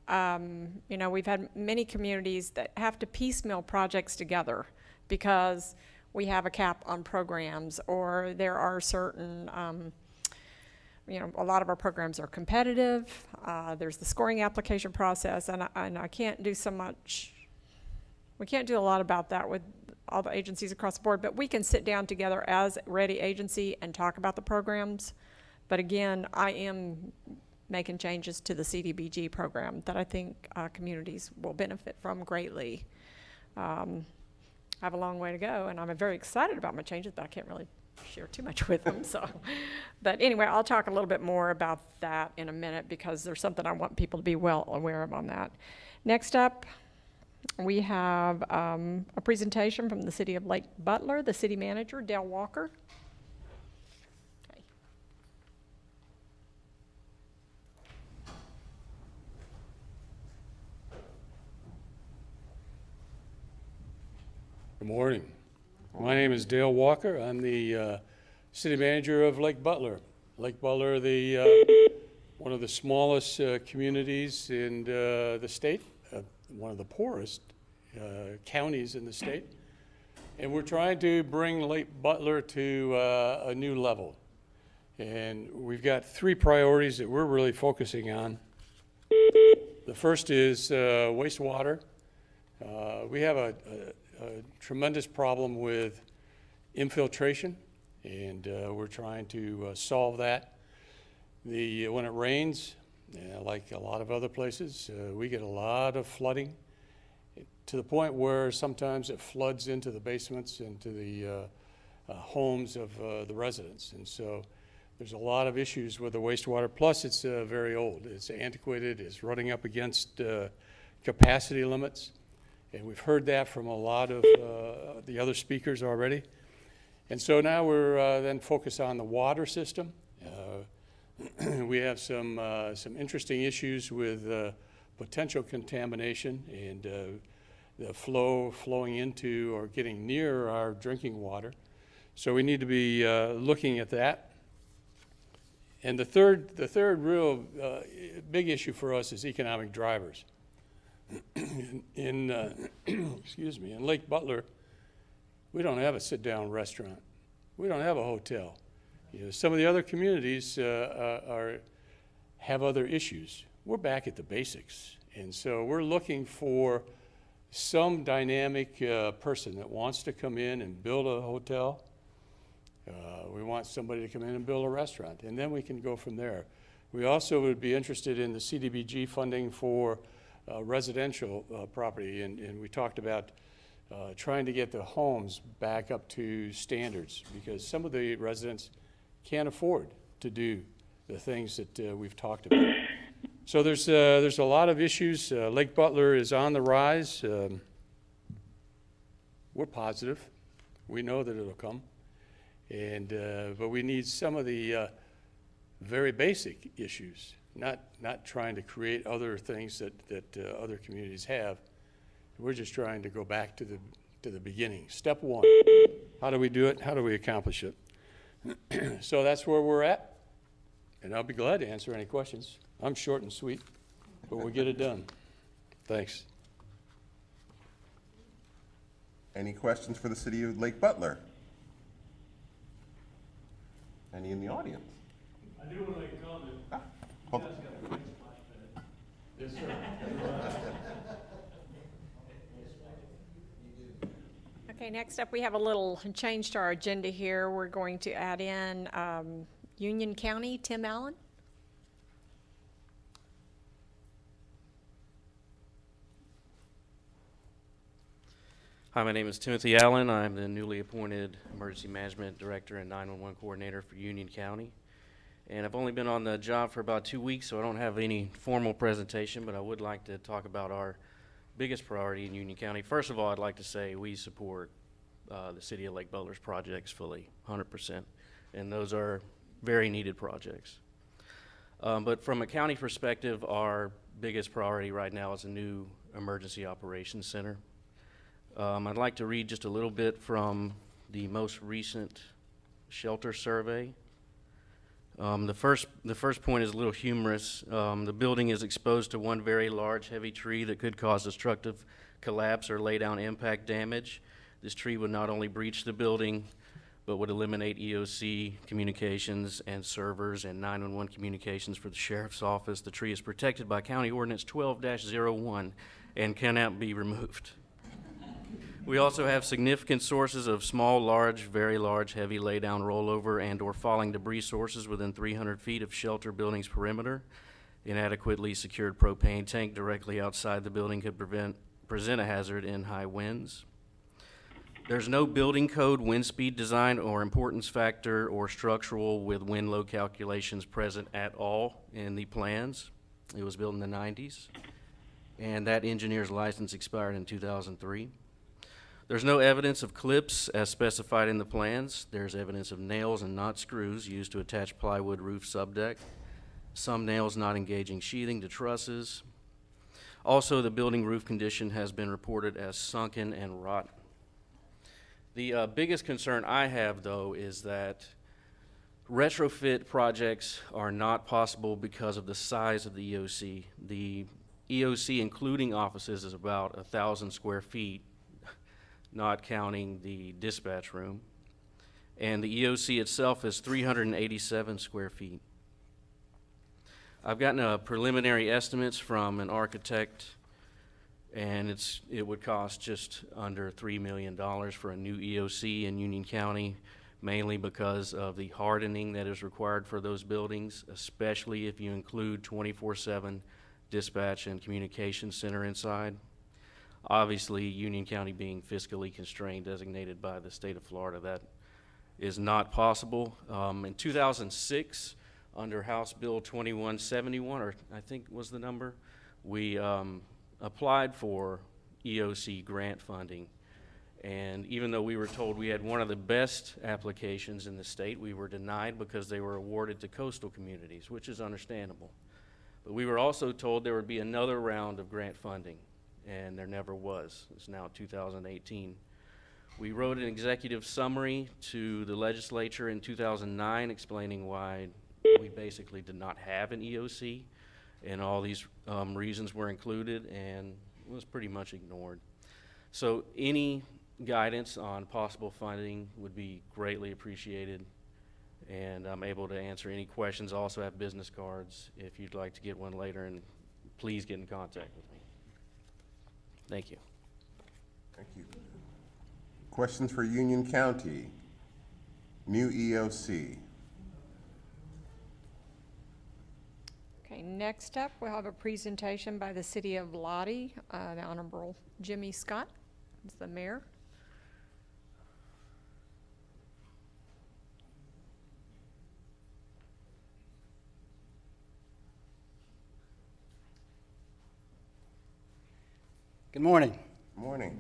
We've had many communities that have to piecemeal projects together because we have a cap on programs, or there are certain, a lot of our programs are competitive. There's the scoring application process, and I can't do so much. We can't do a lot about that with all the agencies across the board, but we can sit down together as REDI agency and talk about the programs. But again, I am making changes to the CDBG program that I think communities will benefit from greatly. I have a long way to go, and I'm very excited about my changes, but I can't really share too much with them. So, but anyway, I'll talk a little bit more about that in a minute because there's something I want people to be well aware of on that. Next up, we have a presentation from the City of Lake Butler, the city manager, Dale Walker. Okay. Good morning. My name is Dale Walker. I'm the city manager of Lake Butler. Lake Butler, one of the smallest communities in the state, one of the poorest counties in the state. And we're trying to bring Lake Butler to a new level. And we've got 3 priorities that we're really focusing on. The first is wastewater. We have a tremendous problem with infiltration, and we're trying to solve that. When it rains, like a lot of other places, we get a lot of flooding to the point where sometimes it floods into the basements, into the homes of the residents. And so there's a lot of issues with the wastewater. Plus, it's very old. It's antiquated. It's running up against capacity limits. And we've heard that from a lot of the other speakers already. And so now we're then focused on the water system. We have some interesting issues with potential contamination and the flowing into or getting near our drinking water. So we need to be looking at that. And the third real big issue for us is economic drivers. Excuse me, in Lake Butler, we don't have a sit-down restaurant. We don't have a hotel. Some of the other communities have other issues. We're back at the basics. And so we're looking for some dynamic person that wants to come in and build a hotel. We want somebody to come in and build a restaurant, and then we can go from there. We also would be interested in the CDBG funding for residential property, and we talked about trying to get the homes back up to standards, because some of the residents can't afford to do the things that we've talked about. So there's a lot of issues. Lake Butler is on the rise. We're positive. We know that it'll come. And, but we need some of the very basic issues, not trying to create other things that other communities have. We're just trying to go back to the beginning. Step one, how do we do it? How do we accomplish it? So that's where we're at, and I'll be glad to answer any questions. I'm short and sweet, but we'll get it done. Thanks. Any questions for the city of Lake Butler? Any in the audience? I do want to make a comment. Hold You on. guys got a great splash pad. Yes, sir. Okay, next up, we have a little change to our agenda here. We're going to add in Union County, Tim Allen. Hi, my name is Timothy Allen. I'm the newly appointed Emergency Management Director and 911 Coordinator for Union County. And I've only been on the job for about 2 weeks, so I don't have any formal presentation, but I would like to talk about our biggest priority in Union County. First of all, I'd like to say we support the City of Lake Butler's projects fully, 100%, and those are very needed projects. But from a county perspective, our biggest priority right now is a new Emergency Operations Center. I'd like to read just a little bit from the most recent shelter survey. The first point is a little humorous. The building is exposed to one very large, heavy tree that could cause destructive collapse or lay down impact damage. This tree would not only breach the building, but would eliminate EOC communications and servers and 911 communications for the sheriff's office. The tree is protected by County Ordinance 12-01 and cannot be removed. We also have significant sources of small, large, very large, heavy laydown, rollover, and or falling debris sources within 300 feet of shelter building's perimeter. Inadequately secured propane tank directly outside the building could present a hazard in high winds. There's no building code, wind speed design, or importance factor or structural with wind load calculations present at all in the plans. It was built in the 90s, and that engineer's license expired in 2003. There's no evidence of clips as specified in the plans. There's evidence of nails and not screws used to attach plywood roof subdeck. Some nails not engaging sheathing to trusses. Also, the building roof condition has been reported as sunken and rotten. The biggest concern I have, though, is that retrofit projects are not possible because of the size of the EOC. The EOC, including offices, is about 1,000 square feet, not counting the dispatch room. And the EOC itself is 387 square feet. I've gotten preliminary estimates from an architect, and it would cost just under $3 million for a new EOC in Union County, mainly because of the hardening that is required for those buildings, especially if you include 24/7 dispatch and communication center inside. Obviously, Union County being fiscally constrained, designated by the state of Florida, that is not possible. In 2006, under House Bill 2171, or I think was the number, we applied for EOC grant funding. And even though we were told we had one of the best applications in the state, we were denied because they were awarded to coastal communities, which is understandable. But we were also told there would be another round of grant funding, and there never was. It's now 2018. We wrote an executive summary to the legislature in 2009 explaining why we basically did not have an EOC, and all these reasons were included, and it was pretty much ignored. So any guidance on possible funding would be greatly appreciated, and I'm able to answer any questions. I also have business cards if you'd like to get one later, and please get in contact with me. Thank you. Thank you. Questions for Union County? New EOC. Okay, next up, we'll have a presentation by the City of Lottie, the Honorable Jimmy Scott. is the mayor. Good morning. Morning.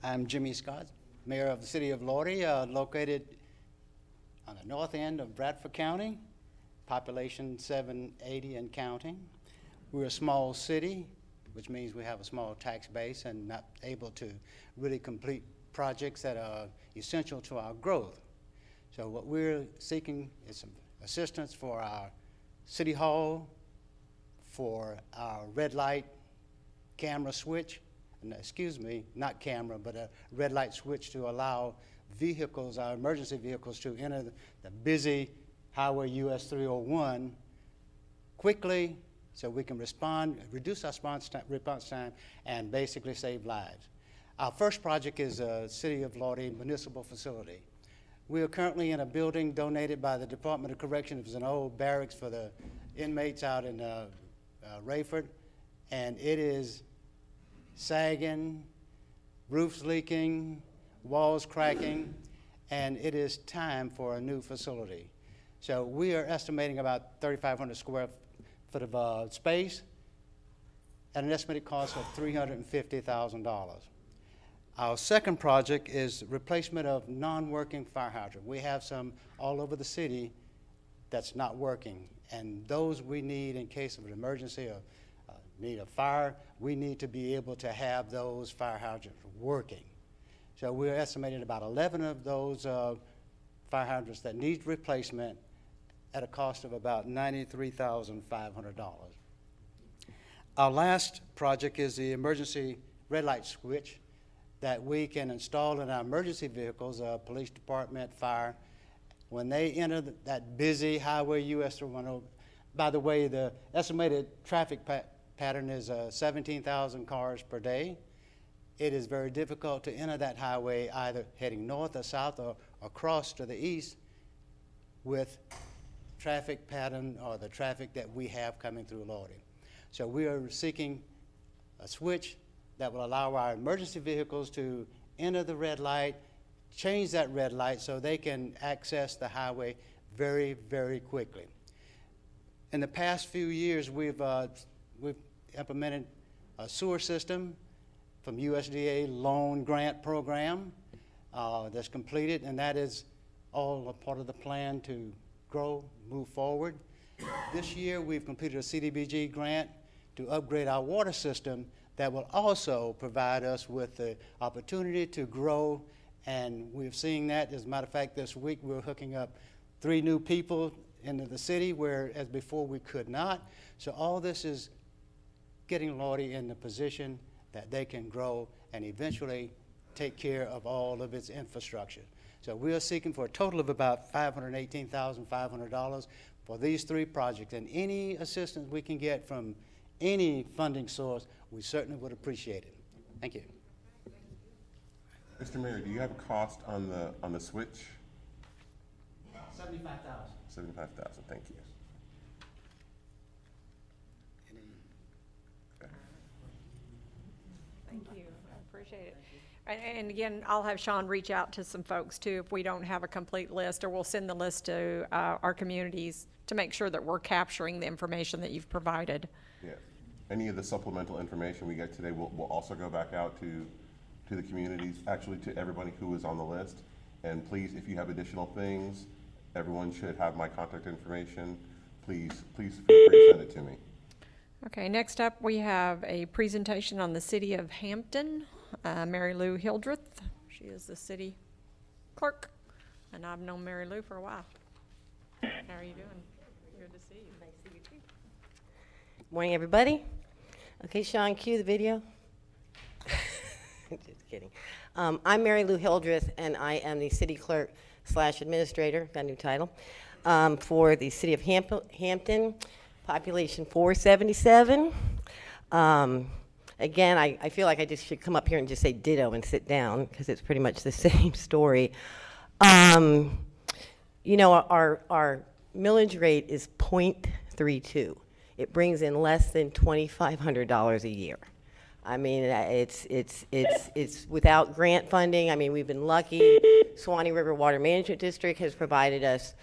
I'm Jimmy Scott, Mayor of the City of Lodi, located on the north end of Bradford County, population 780 and counting. We're a small city, which means we have a small tax base and not able to really complete projects that are essential to our growth. So what we're seeking is some assistance for our City Hall, for our red light camera switch, excuse me, not camera, but a red light switch to allow vehicles, our emergency vehicles, to enter the busy Highway US 301 quickly so we can respond, reduce our response time, and basically save lives. Our first project is a City of Lodi municipal facility. We are currently in a building donated by the Department of Corrections. It was an old barracks for the inmates out in Rayford, and it is sagging, roofs leaking, walls cracking, and it is time for a new facility. So we are estimating about 3,500 square foot of space at an estimated cost of $350,000. Our second project is replacement of non-working fire hydrant. We have some all over the city that's not working, and those we need in case of an emergency or need a fire. We need to be able to have those fire hydrants working. So we're estimating about 11 of those fire hydrants that need replacement at a cost of about $93,500. Our last project is the emergency red light switch that we can install in our emergency vehicles, police department, fire. When they enter that busy Highway US 310, by the way, the estimated traffic pattern is 17,000 cars per day. It is very difficult to enter that highway either heading north or south or across to the east with traffic pattern or the traffic that we have coming through Lodi. So we are seeking a switch that will allow our emergency vehicles to enter the red light, change that red light so they can access the highway very, very quickly. In the past few years, we've implemented a sewer system from USDA loan grant program that's completed, and that is all a part of the plan to grow, move forward. This year, we've completed a CDBG grant to upgrade our water system that will also provide us with the opportunity to grow, and we're seeing that. As a matter of fact, this week we're hooking up 3 new people into the city, whereas before we could not. So all this is getting Lodi in the position that they can grow and eventually take care of all of its infrastructure. So we are seeking for a total of about $518,500 for these 3 projects, and any assistance we can get from any funding source, we certainly would appreciate it. Thank you. Mr. Mayor, do you have a cost on the switch? $75,000. $75,000, thank you. Thank you, I appreciate it. And again, I'll have Sean reach out to some folks too if we don't have a complete list, or we'll send the list to our communities to make sure that we're capturing the information that you've provided. Yes. Any of the supplemental information we get today will also go back out to the communities, actually to everybody who is on the list. And please, if you have additional things, everyone should have my contact information. Please feel free to send it to me. Okay, next up we have a presentation on the city of Hampton. Mary Lou Hildreth, she is the city clerk, and I've known Mary Lou for a while. How are you doing? Good to see you. Nice to see you too. Morning, everybody. Okay, Sean, cue the video. Just kidding. I'm Mary Lou Hildreth, and I am the city clerk / administrator, got a new title, for the city of Hampton, population 477. Again, I feel like I just should come up here and just say ditto and sit down, because it's pretty much the same story. You know, our millage rate is 0.32. It brings in less than $2,500 a year. I mean, it's without grant funding. I mean, we've been lucky. Swanee River Water Management District has provided us,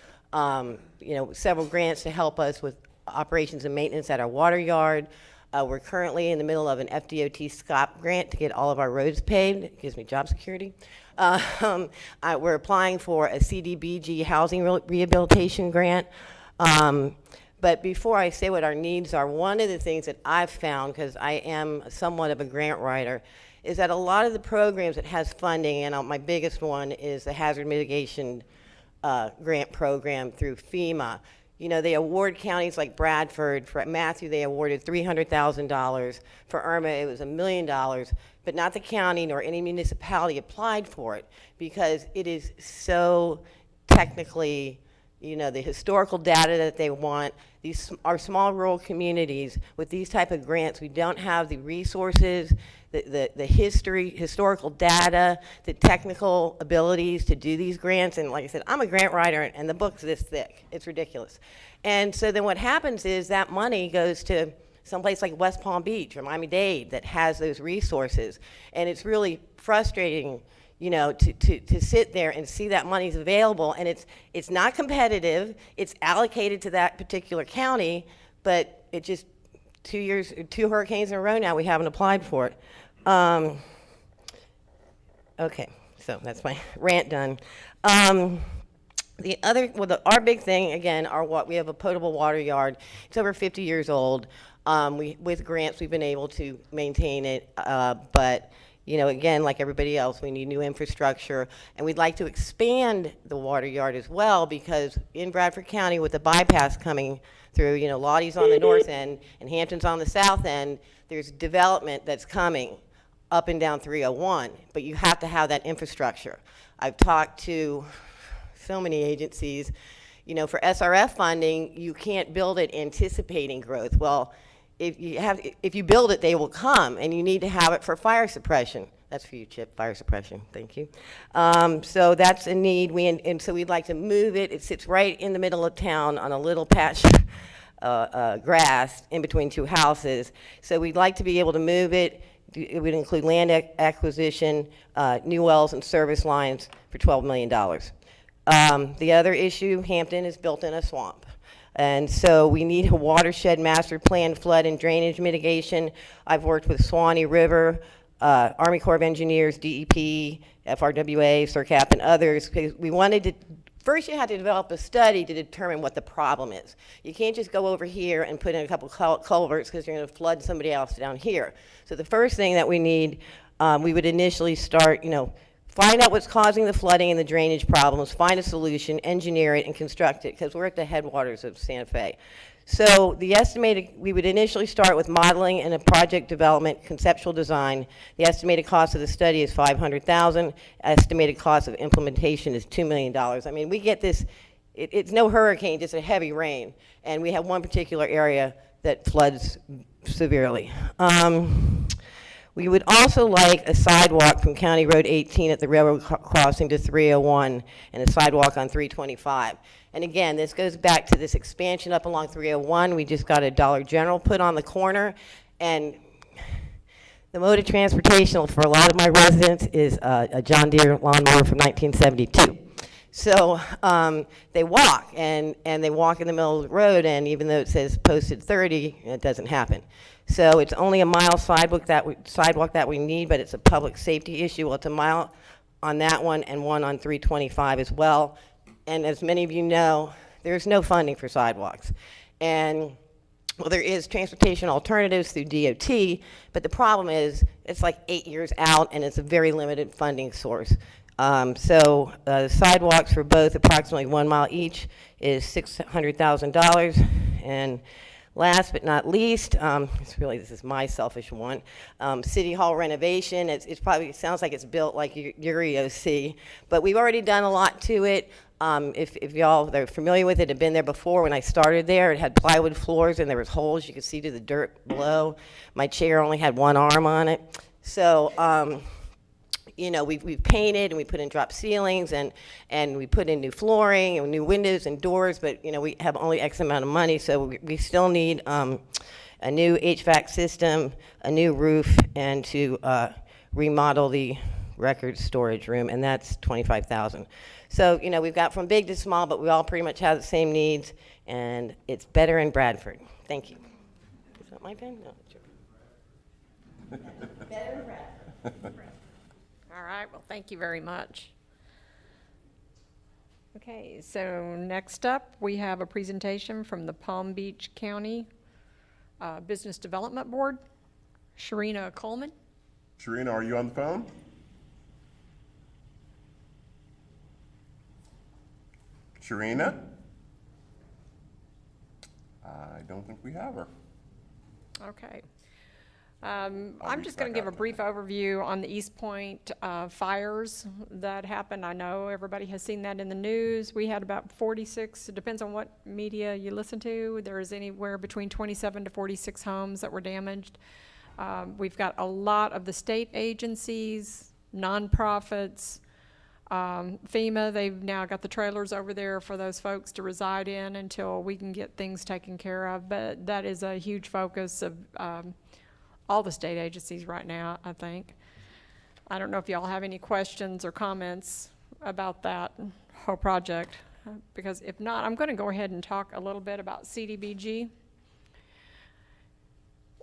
several grants to help us with operations and maintenance at our water yard. We're currently in the middle of an FDOT SCOP grant to get all of our roads paved. It gives me job security. We're applying for a CDBG housing rehabilitation grant. But before I say what our needs are, one of the things that I've found, because I am somewhat of a grant writer, is that a lot of the programs that has funding, and my biggest one is the hazard mitigation grant program through FEMA. They award counties like Bradford. For Matthew, they awarded $300,000. For Irma, it was $1 million, but not the county nor any municipality applied for it because it is so technically, the historical data that they want. These are small rural communities with these type of grants. We don't have the resources, the historical data, the technical abilities to do these grants. And like I said, I'm a grant writer, and the book's this thick. It's ridiculous. And so then what happens is that money goes to someplace like West Palm Beach or Miami-Dade that has those resources. And it's really frustrating, to sit there and see that money's available, and it's not competitive. It's allocated to that particular county, but it just 2 hurricanes in a row now we haven't applied for it. Okay, so that's my rant done. Our big thing again we have a potable water yard. It's over 50 years old. With grants we've been able to maintain it, but again, like everybody else, we need new infrastructure, and we'd like to expand the water yard as well because in Bradford County with the bypass coming through, Lottie's on the north end and Hampton's on the south end, there's development that's coming up and down 301, but you have to have that infrastructure. I've talked to so many agencies, for SRF funding, you can't build it anticipating growth. Well, if you build it, they will come, and you need to have it for fire suppression. That's for you, Chip, fire suppression. Thank you. So that's a need. And so we'd like to move it. It sits right in the middle of town on a little patch grass in between 2 houses. So we'd like to be able to move it. It would include land acquisition, new wells and service lines for $12 million. The other issue, Hampton is built in a swamp. And so we need a watershed master plan, flood and drainage mitigation. I've worked with Swanee River, Army Corps of Engineers, DEP, FRWA, SERCAP, and others. We wanted to, first you had to develop a study to determine what the problem is. You can't just go over here and put in a couple culverts because you're going to flood somebody else down here. So the first thing that we need, we would initially start, find out what's causing the flooding and the drainage problems, find a solution, engineer it, and construct it, because we're at the headwaters of Santa Fe. So we would initially start with modeling and a project development, conceptual design. The estimated cost of the study is $500,000. Estimated cost of implementation is $2 million. I mean, we get this, it's no hurricane, just a heavy rain. And we have one particular area that floods severely. We would also like a sidewalk from County Road 18 at the railroad crossing to 301 and a sidewalk on 325. And again, this goes back to this expansion up along 301. We just got a Dollar General put on the corner, and the mode of transportation for a lot of my residents is a John Deere lawnmower from 1972. So they walk, and they walk in the middle of the road, and even though it says posted 30, it doesn't happen. So it's only a mile sidewalk that we need, but it's a public safety issue. Well, it's a mile on that one and one on 325 as well. And as many of you know, there's no funding for sidewalks. And well, there is transportation alternatives through DOT, but the problem is it's like 8 years out, and it's a very limited funding source. The sidewalks for both approximately 1 mile each is $600,000. And last but not least, this is my selfish one, City Hall renovation. It sounds like it's built like your EOC, but we've already done a lot to it. If y'all are familiar with it, have been there before, when I started there, it had plywood floors and there was holes you could see to the dirt below. My chair only had one arm on it. So, we've painted and we put in drop ceilings and we put in new flooring and new windows and doors, but we have only X amount of money, so we still need a new HVAC system, a new roof, and to remodel the record storage room, and that's $25,000. So, you know, we've got from big to small, but we all pretty much have the same needs, and it's better in Bradford. Thank you. Is that my pen? No, it's your pen. Better in Bradford. All right, well, thank you very much. Okay, so next up, we have a presentation from the Palm Beach County Business Development Board. Sharina Coleman. Sharina, are you on the phone? Sharina? I don't think we have her. Okay. I'm just going to give a brief overview on the East Point fires that happened. I know everybody has seen that in the news. We had about 46, it depends on what media you listen to. There is anywhere between 27 to 46 homes that were damaged. We've got a lot of the state agencies, nonprofits, FEMA, they've now got the trailers over there for those folks to reside in until we can get things taken care of. But that is a huge focus of all the state agencies right now, I think. I don't know if y'all have any questions or comments about that whole project, because if not, I'm going to go ahead and talk a little bit about CDBG.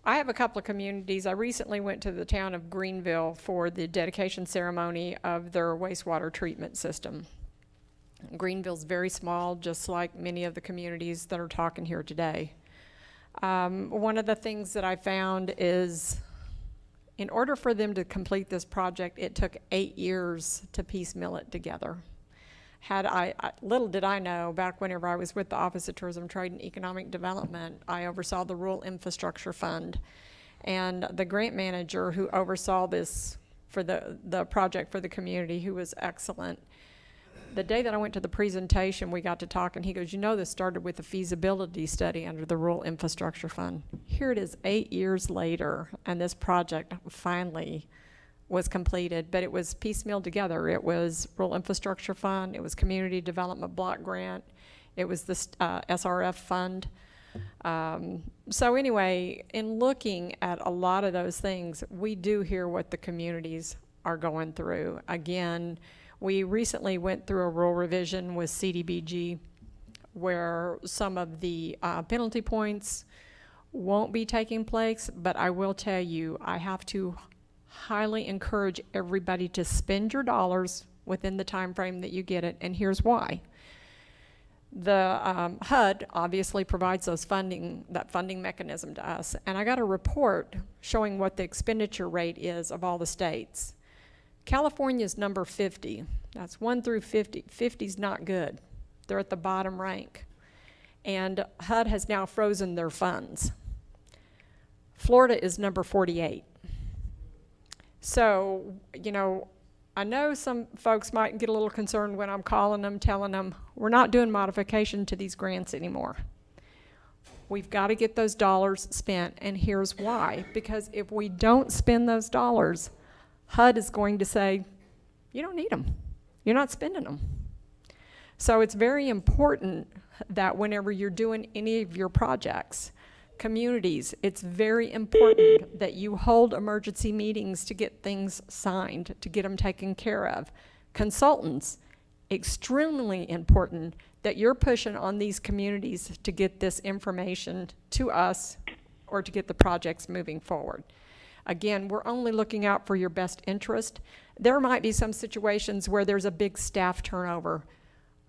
I have a couple of communities. I recently went to the town of Greenville for the dedication ceremony of their wastewater treatment system. Greenville's very small, just like many of the communities that are talking here today. One of the things that I found is, in order for them to complete this project, it took 8 years to piecemeal it together. Little did I know, back whenever I was with the Office of Tourism, Trade, and Economic Development, I oversaw the Rural Infrastructure Fund. And the grant manager who oversaw this for the project for the community, who was excellent, the day that I went to the presentation, we got to talk, and he goes, you know, this started with a feasibility study under the Rural Infrastructure Fund. Here it is 8 years later, and this project finally was completed, but it was piecemealed together. It was Rural Infrastructure Fund, it was Community Development Block Grant, it was the SRF fund. So anyway, in looking at a lot of those things, we do hear what the communities are going through. Again, we recently went through a rule revision with CDBG where some of the penalty points won't be taking place, but I will tell you, I have to highly encourage everybody to spend your dollars within the time frame that you get it, and here's why. The HUD obviously provides that funding mechanism to us, and I got a report showing what the expenditure rate is of all the states. California's number 50. That's 1 through 50. 50's not good. They're at the bottom rank. And HUD has now frozen their funds. Florida is number 48. So, you know, I know some folks might get a little concerned when I'm calling them, telling them, we're not doing modification to these grants anymore. We've got to get those dollars spent, and here's why. Because if we don't spend those dollars, HUD is going to say, you don't need them. You're not spending them. So it's very important that whenever you're doing any of your projects, communities, it's very important that you hold emergency meetings to get things signed, to get them taken care of. Consultants, extremely important that you're pushing on these communities to get this information to us or to get the projects moving forward. Again, we're only looking out for your best interest. There might be some situations where there's a big staff turnover.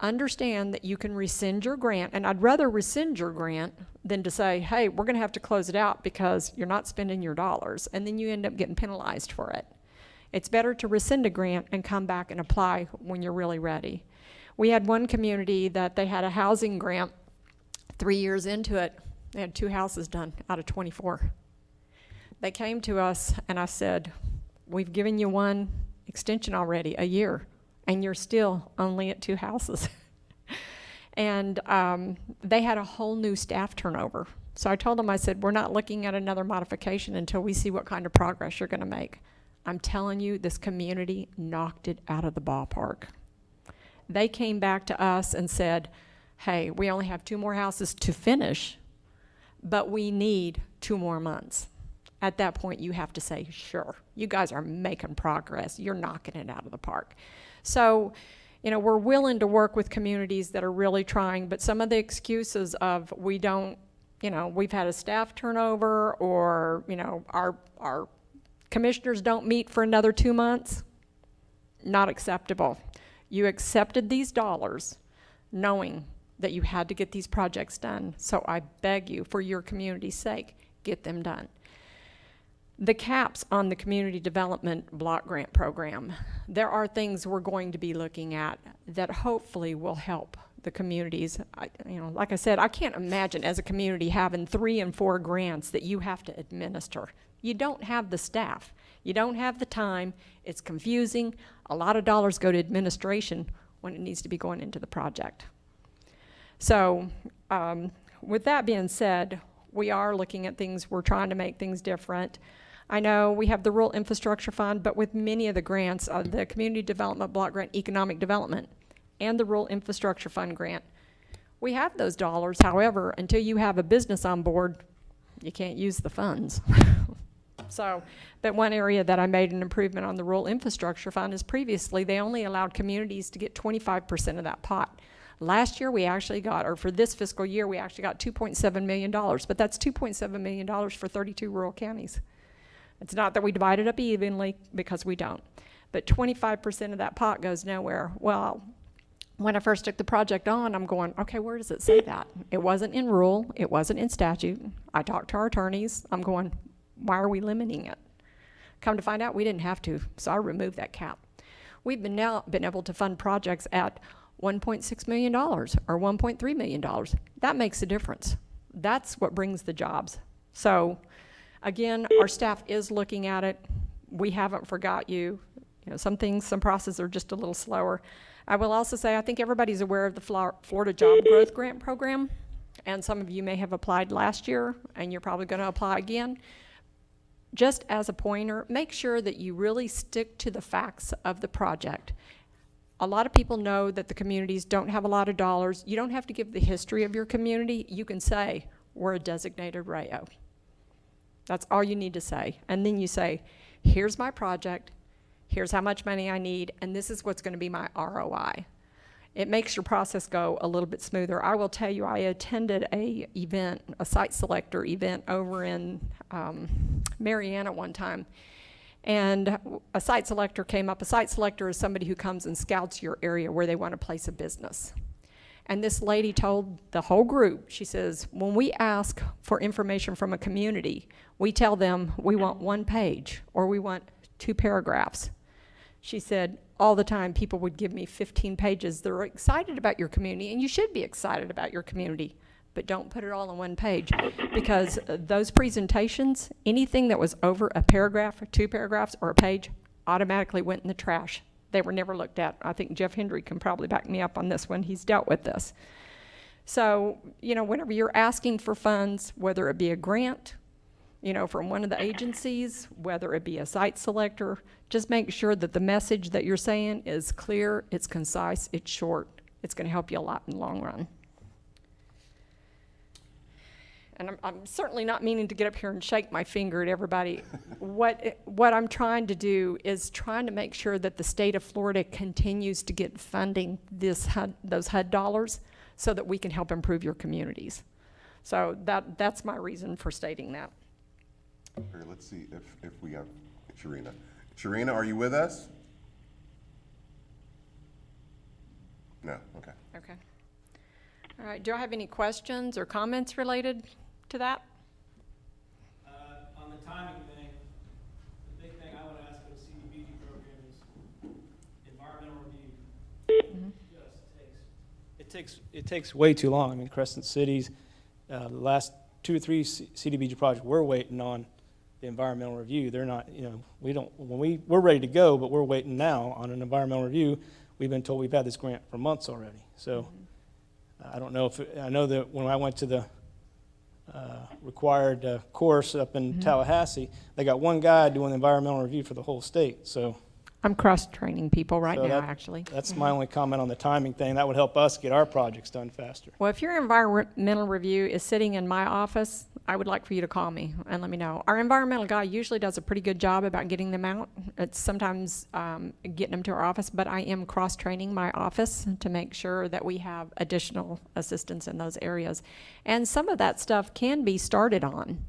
Understand that you can rescind your grant, and I'd rather rescind your grant than to say, hey, we're gonna have to close it out because you're not spending your dollars, and then you end up getting penalized for it. It's better to rescind a grant and come back and apply when you're really ready. We had one community that they had a housing grant. 3 years into it, they had 2 houses done out of 24. They came to us and I said, we've given you one extension already, a year, and you're still only at 2 houses. And they had a whole new staff turnover. So I told them, I said, we're not looking at another modification until we see what kind of progress you're gonna make. I'm telling you, this community knocked it out of the ballpark. They came back to us and said, hey, we only have 2 more houses to finish, but we need 2 more months. At that point, you have to say, sure, you guys are making progress. You're knocking it out of the park. So, you know, we're willing to work with communities that are really trying, but some of the excuses of we don't, you know, we've had a staff turnover, or, you know, our commissioners don't meet for another 2 months, not acceptable. You accepted these dollars knowing that you had to get these projects done. So I beg you, for your community's sake, get them done. The caps on the community development block grant program, there are things we're going to be looking at that hopefully will help the communities. You know, like I said, I can't imagine as a community having 3 and 4 grants that you have to administer. You don't have the staff. You don't have the time. It's confusing. A lot of dollars go to administration when it needs to be going into the project. So with that being said, we are looking at things. We're trying to make things different. I know we have the Rural Infrastructure Fund, but with many of the grants, the Community Development Block Grant, Economic Development, and the Rural Infrastructure Fund grant, we have those dollars. However, until you have a business on board, you can't use the funds. So, but one area that I made an improvement on the Rural Infrastructure Fund is previously they only allowed communities to get 25% of that pot. Last year we actually got, or for this fiscal year, we actually got $2.7 million, but that's $2.7 million for 32 rural counties. It's not that we divide it up evenly, because we don't. But 25% of that pot goes nowhere. Well, when I first took the project on, I'm going, okay, where does it say that? It wasn't in rule, it wasn't in statute. I talked to our attorneys, I'm going, why are we limiting it? Come to find out, we didn't have to, so I removed that cap. We've now been able to fund projects at $1.6 million or $1.3 million. That makes a difference. That's what brings the jobs. So again, our staff is looking at it. We haven't forgot you. You know, some things, some processes are just a little slower. I will also say, I think everybody's aware of the Florida Job Growth Grant Program, and some of you may have applied last year, and you're probably going to apply again. Just as a pointer, make sure that you really stick to the facts of the project. A lot of people know that the communities don't have a lot of dollars. You don't have to give the history of your community. You can say, we're a designated RAO. That's all you need to say. And then you say, here's my project, here's how much money I need, and this is what's going to be my ROI. It makes your process go a little bit smoother. I will tell you, I attended a event, a site selector event over in Marianna one time, and a site selector came up. A site selector is somebody who comes and scouts your area where they want to place a business. And this lady told the whole group, she says, when we ask for information from a community, we tell them we want 1 page or we want 2 paragraphs. She said, all the time people would give me 15 pages. They're excited about your community, and you should be excited about your community, but don't put it all on 1 page, because those presentations, anything that was over a paragraph, 2 paragraphs, or a page, automatically went in the trash. They were never looked at. I think Jeff Hendry can probably back me up on this one. He's dealt with this. So, you know, whenever you're asking for funds, whether it be a grant, you know, from one of the agencies, whether it be a site selector, just make sure that the message that you're saying is clear, it's concise, it's short. It's going to help you a lot in the long run. And I'm certainly not meaning to get up here and shake my finger at everybody. What I'm trying to do is trying to make sure that the state of Florida continues to get funding those HUD dollars so that we can help improve your communities. So that's my reason for stating that. Okay, let's see if we have Sharina. Sharina, are you with us? No, okay. Okay. All right, do I have any questions or comments related to that? On the timing thing, the big thing I would ask for the CDBG program is environmental review. It takes way too long. I mean, Crescent City's the last 2 or 3 CDBG projects we're waiting on the environmental review. They're not, you know, we're ready to go, but we're waiting now on an environmental review. We've been told we've had this grant for months already. So I don't know I know that when I went to the required course up in Tallahassee, they got 1 guy doing the environmental review for the whole state. So I'm cross-training people right So now, that- actually. That's my only comment on the timing thing. That would help us get our projects done faster. Well, if your environmental review is sitting in my office, I would like for you to call me and let me know. Our environmental guy usually does a pretty good job about getting them out. It's sometimes getting them to our office, but I am cross-training my office to make sure that we have additional assistance in those areas. And some of that stuff can be started on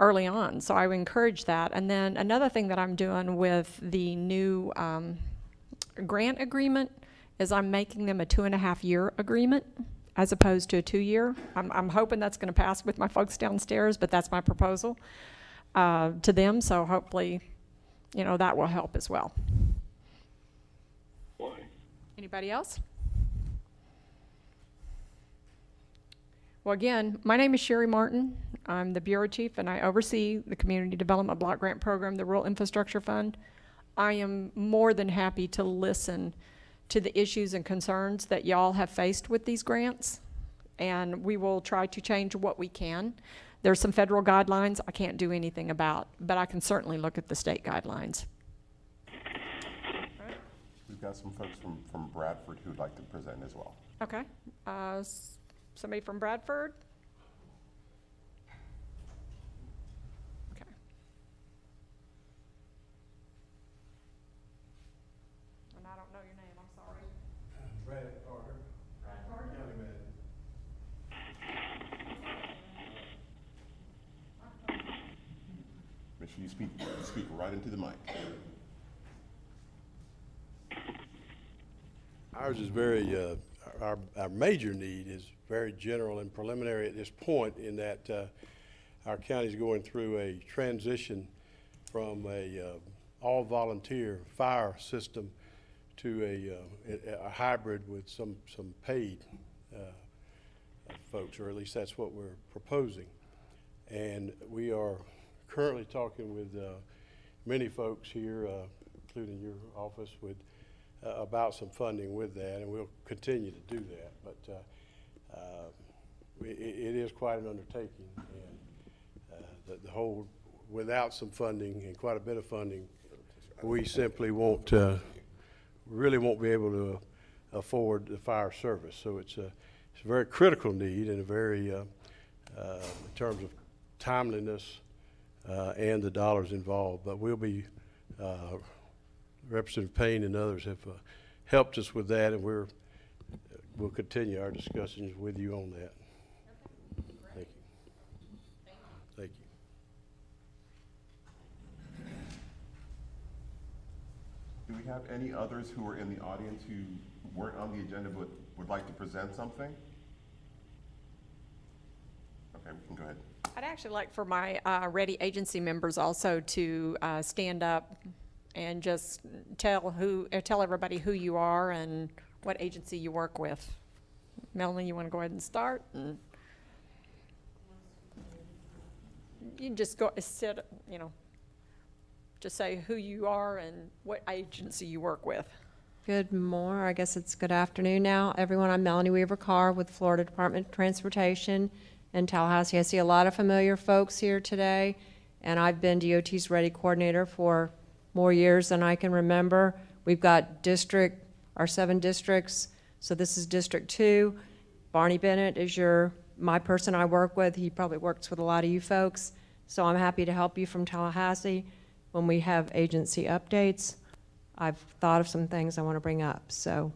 early on, so I would encourage that. And then another thing that I'm doing with the new grant agreement is I'm making them a 2.5-year agreement as opposed to a 2-year. I'm hoping that's going to pass with my folks downstairs, but that's my proposal to them, so hopefully, you know, that will help as well. Why? Anybody else? Well, again, my name is Sherry Martin. I'm the Bureau Chief, and I oversee the Community Development Block Grant Program, the Rural Infrastructure Fund. I am more than happy to listen to the issues and concerns that y'all have faced with these grants, and we will try to change what we can. There's some federal guidelines I can't do anything about, but I can certainly look at the state guidelines. We've got some folks from Bradford who'd like to present as well. Okay. Somebody from Bradford? Okay. And I don't know your name, I'm sorry. Brad Carter. Brad Carter? County manager. Make sure you speak right into the mic. Ours is very, our major need is very general and preliminary at this point, in that our county is going through a transition from a all-volunteer fire system to a hybrid with some paid folks, or at least that's what we're proposing. And we are currently talking with many folks here, including your office, with about some funding with that, and we'll continue to do that. But it is quite an undertaking, and the whole, without some funding and quite a bit of funding, we simply won't, really won't be able to afford the fire service. So it's a very critical need, and a very, in terms of timeliness and the dollars involved. But we'll be, Representative Payne and others have helped us with that, and we'll continue our discussions with you on that. Thank you. Thank you. Do we have any others who are in the audience who weren't on the agenda but would like to present something? Okay, we can go ahead. I'd actually like for my REDI agency members also to stand up and just tell everybody who you are and what agency you work with. Melanie, you want to go ahead and start? And you can just go sit, just say who you are and what agency you work with. Good morning, I guess it's good afternoon now, everyone. I'm Melanie Weaver Carr with Florida Department of Transportation in Tallahassee. I see a lot of familiar folks here today, and I've been DOT's REDI coordinator for more years than I can remember. We've got our 7 districts, so this is District 2. Barney Bennett is my person I work with. He probably works with a lot of you folks, so I'm happy to help you from Tallahassee when we have agency updates. I've thought of some things I want to bring up, so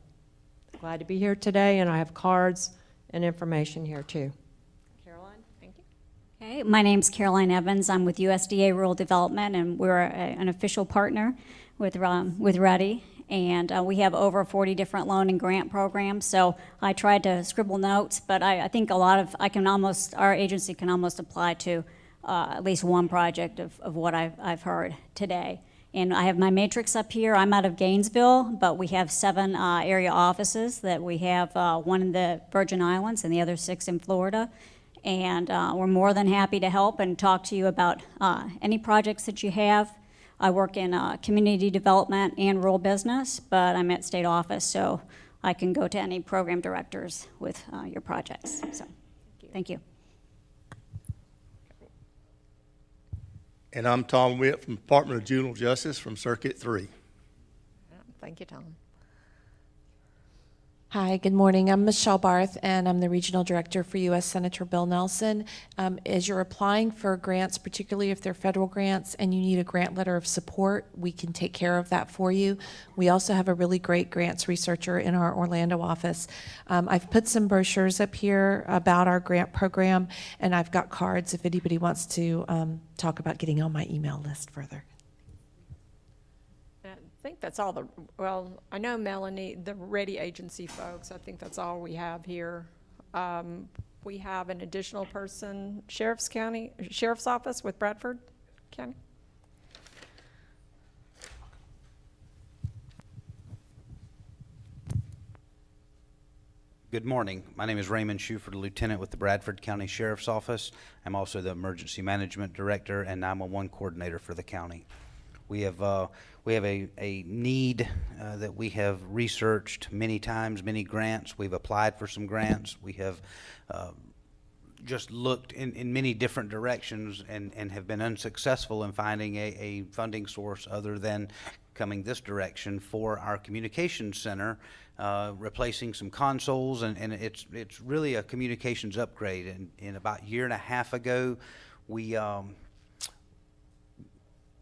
glad to be here today, and I have cards and information here too. Caroline, thank you. Okay, my name's Caroline Evans. I'm with USDA Rural Development, and we're an official partner with REDI, and we have over 40 different loan and grant programs. So I tried to scribble notes, but I think our agency can almost apply to at least one project of what I've heard today. And I have my matrix up here. I'm out of Gainesville, but we have 7 area offices that we have, 1 in the Virgin Islands and the other 6 in Florida. And we're more than happy to help and talk to you about any projects that you have. I work in community development and rural business, but I'm at state office, so I can go to any program directors with your projects. So, thank you. And I'm Tom Witt from Department of Juvenile Justice from Circuit 3. Thank you, Tom. Hi, good morning. I'm Michelle Barth, and I'm the Regional Director for U.S. Senator Bill Nelson. As you're applying for grants, particularly if they're federal grants and you need a grant letter of support, we can take care of that for you. We also have a really great grants researcher in our Orlando office. I've put some brochures up here about our grant program, and I've got cards if anybody wants to talk about getting on my email list further. I think that's all well, I know Melanie, the REDI agency folks, I think that's all we have here. We have an additional person, Sheriff's Office with Bradford County. Good morning. My name is Raymond Shuford, Lieutenant with the Bradford County Sheriff's Office. I'm also the Emergency Management Director and 911 Coordinator for the county. We have a need that we have researched many times, many grants. We've applied for some grants. We have just looked in many different directions and have been unsuccessful in finding a funding source other than coming this direction for our communications center, replacing some consoles, and it's really a communications upgrade. And about a year and a half ago,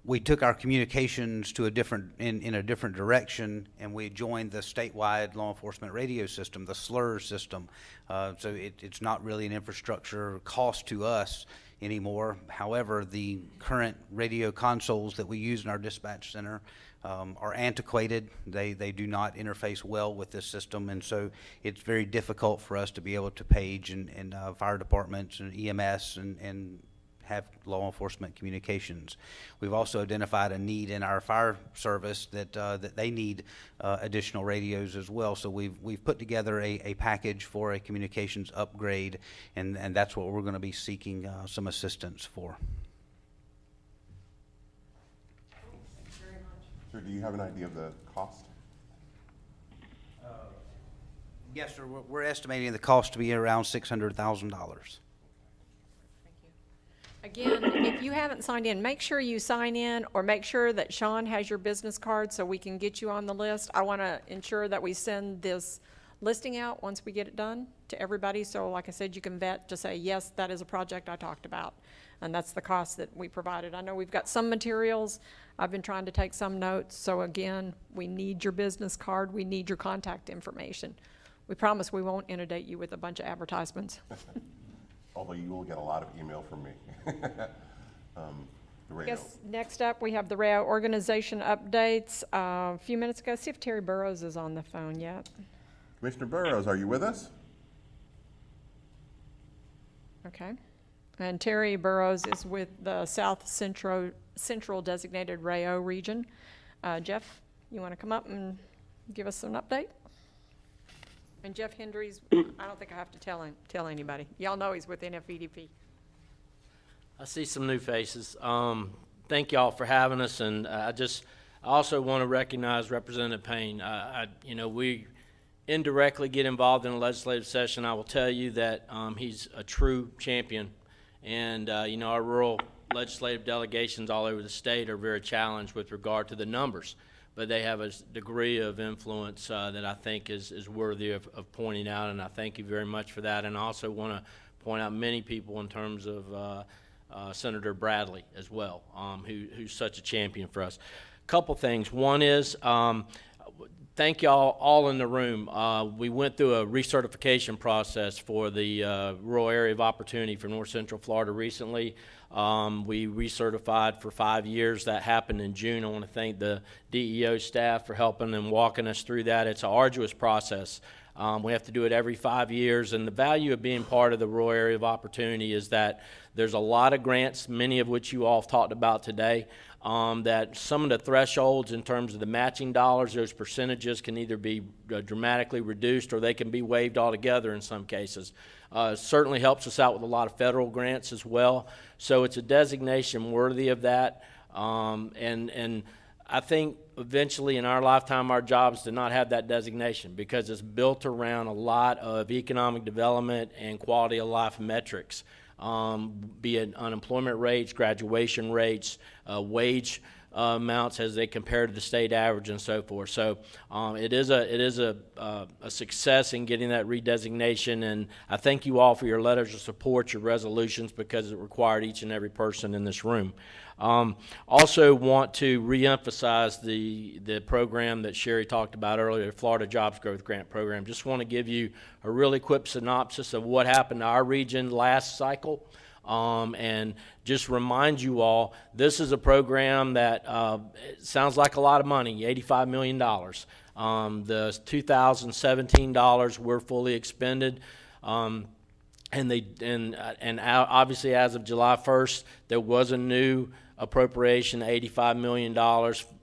we took our communications to in a different direction, and we joined the statewide law enforcement radio system, the SLUR system. So it's not really an infrastructure cost to us anymore. However, the current radio consoles that we use in our dispatch center are antiquated. They do not interface well with this system, and so it's very difficult for us to be able to page and fire departments and EMS and have law enforcement communications. We've also identified a need in our fire service that they need additional radios as well. So we've put together a package for a communications upgrade, and that's what we're going to be seeking some assistance for. Sir, do you have an idea of the cost? Yes, sir. We're estimating the cost to be around $600,000. Again, if you haven't signed in, make sure you sign in, or make sure that Sean has your business card so we can get you on the list. I want to ensure that we send this listing out once we get it done to everybody. So like I said, you can vet to say, yes, that is a project I talked about. And that's the cost that we provided. I know we've got some materials. I've been trying to take some notes. So again, we need your business card. We need your contact information. We promise we won't inundate you with a bunch of advertisements. Although you will get a lot of email from me. I guess next up we have the RAO organization updates. A few minutes ago, see if Terry Burrows is on the phone yet. Commissioner Burrows, are you with us? Okay. And Terry Burrows is with the South Central Designated RAO region. Jeff, you want to come up and give us an update? And Jeff Hendry's, I don't think I have to tell anybody. Y'all know he's with NFEDP. I see some new faces. Thank y'all for having us, and I also want to recognize Representative Payne. We indirectly get involved in a legislative session. I will tell you that he's a true champion, and our rural legislative delegations all over the state are very challenged with regard to the numbers. But they have a degree of influence that I think is worthy of pointing out, and I thank you very much for that. And I also want to point out many people in terms of Senator Bradley as well, who's such a champion for us. A couple things. One is thank y'all all in the room. We went through a recertification process for the rural area of opportunity for North Central Florida recently. We recertified for 5 years. That happened in June. I want to thank the DEO staff for helping and walking us through that. It's an arduous process. We have to do it every 5 years, and the value of being part of the rural area of opportunity is that there's a lot of grants, many of which you all have talked about today, that some of the thresholds in terms of the matching dollars, those percentages can either be dramatically reduced or they can be waived altogether in some cases. Certainly helps us out with a lot of federal grants as well. So it's a designation worthy of that. And I think eventually in our lifetime, our job is to not have that designation because it's built around a lot of economic development and quality of life metrics. be it unemployment rates, graduation rates, wage amounts as they compare to the state average and so forth. So it is a success in getting that redesignation, and I thank you all for your letters of support, your resolutions, because it required each and every person in this room. Also want to reemphasize the program that Sherry talked about earlier, the Florida Jobs Growth Grant Program. Just want to give you a really quick synopsis of what happened to our region last cycle. And just remind you all, this is a program that it sounds like a lot of money, $85 million. The 2017 dollars were fully expended. And obviously as of July 1st, there was a new appropriation, $85 million,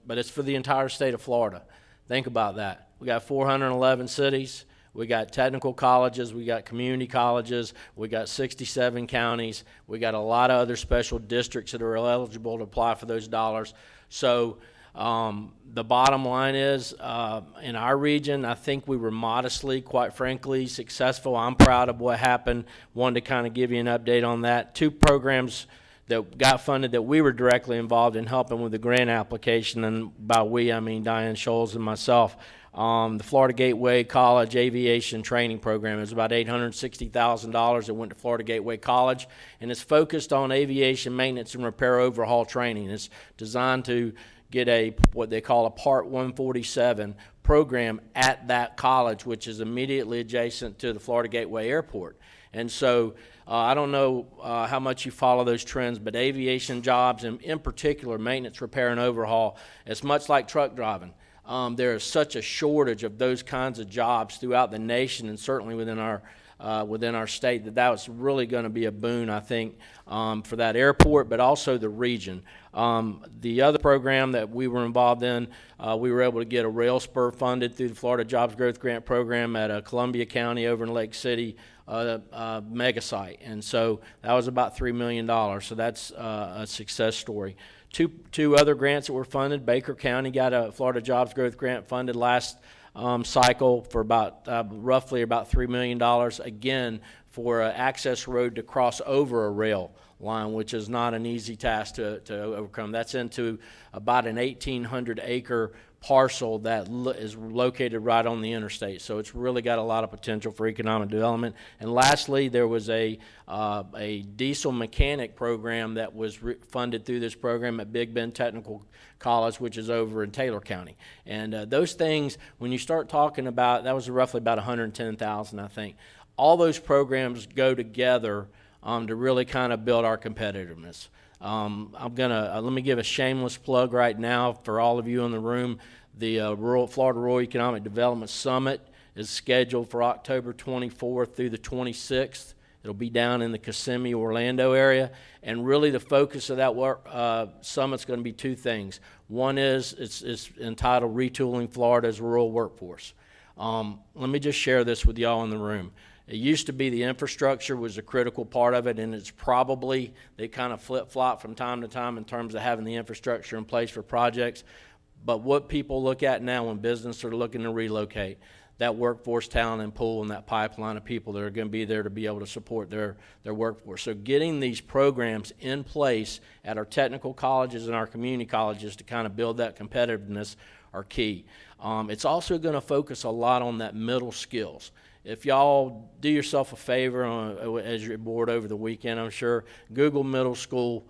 but it's for the entire state of Florida. Think about that. We got 411 cities. We got technical colleges, we got community colleges, we got 67 counties, we got a lot of other special districts that are eligible to apply for those dollars. So the bottom line is, in our region, I think we were modestly, quite frankly, successful. I'm proud of what happened. Wanted to kind of give you an update on that. 2 programs that got funded that we were directly involved in helping with the grant application, and by we, I mean Diane Scholes and myself. The Florida Gateway College Aviation Training Program is about $860,000 that went to Florida Gateway College, and it's focused on aviation maintenance and repair overhaul training. It's designed to get what they call a Part 147 program at that college, which is immediately adjacent to the Florida Gateway Airport. And so I don't know how much you follow those trends, but aviation jobs, and in particular maintenance, repair, and overhaul, it's much like truck driving. There is such a shortage of those kinds of jobs throughout the nation, and certainly within our state, that was really going to be a boon, I think, for that airport, but also the region. The other program that we were involved in, we were able to get a rail spur funded through the Florida Jobs Growth Grant Program at Columbia County over in Lake City mega site, and so that was about $3 million. So that's a success story. Two other grants that were funded. Baker County got a Florida Jobs Growth Grant funded last cycle for roughly about $3 million, again, for an access road to cross over a rail line, which is not an easy task to overcome. That's into about an 1,800-acre parcel that is located right on the interstate. So it's really got a lot of potential for economic development. And lastly, there was a diesel mechanic program that was funded through this program at Big Bend Technical College, which is over in Taylor County. And those things, when you start talking about, that was roughly about $110,000, I think. All those programs go together to really kind of build our competitiveness. Let me give a shameless plug right now for all of you in the room. The Florida Rural Economic Development Summit is scheduled for October 24th through the 26th. It'll be down in the Kissimmee, Orlando area. And really the focus of that summit's going to be 2 things. One is it's entitled Retooling Florida's Rural Workforce. Let me just share this with y'all in the room. It used to be the infrastructure was a critical part of it, and it's probably, they kind of flip-flop from time to time in terms of having the infrastructure in place for projects. But what people look at now when businesses are looking to relocate, that workforce talent and pool and that pipeline of people that are going to be there to be able to support their workforce. So getting these programs in place at our technical colleges and our community colleges to kind of build that competitiveness are key. It's also going to focus a lot on that middle skills. If y'all do yourself a favor as you're bored over the weekend, I'm sure, Google middle skill,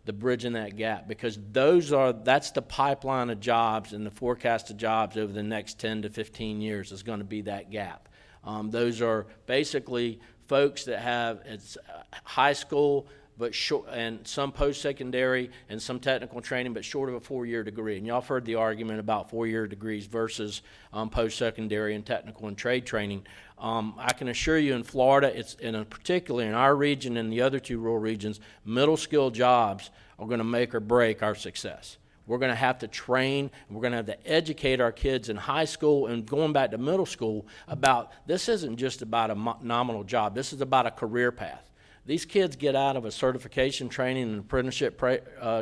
the bridging that gap, because that's the pipeline of jobs and the forecast of jobs over the next 10 to 15 years is going to be that gap. Those are basically folks that have high school, but short, and some post-secondary and some technical training, but short of a 4-year degree. And y'all have heard the argument about 4-year degrees versus post-secondary and technical and trade training. I can assure you in Florida, particularly in our region and the other 2 rural regions, middle skill jobs are going to make or break our success. We're going to have to train, we're going to have to educate our kids in high school and going back to middle school about this isn't just about a nominal job. This is about a career path. These kids get out of a certification training and apprenticeship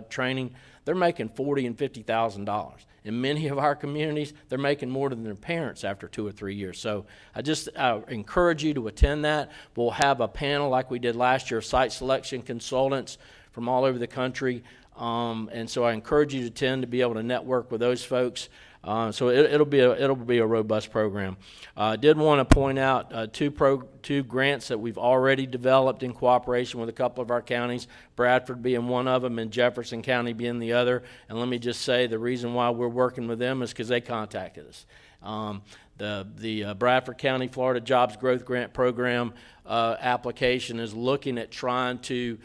training, they're making $40,000 and $50,000. In many of our communities, they're making more than their parents after 2 or 3 years. So I just encourage you to attend that. We'll have a panel like we did last year of site selection consultants from all over the country. And so I encourage you to attend to be able to network with those folks. So it'll be a robust program. I did want to point out two grants that we've already developed in cooperation with a couple of our counties, Bradford being one of them and Jefferson County being the other. And let me just say the reason why we're working with them is because they contacted us. The Bradford County Florida Jobs Growth Grant Program application is looking at trying to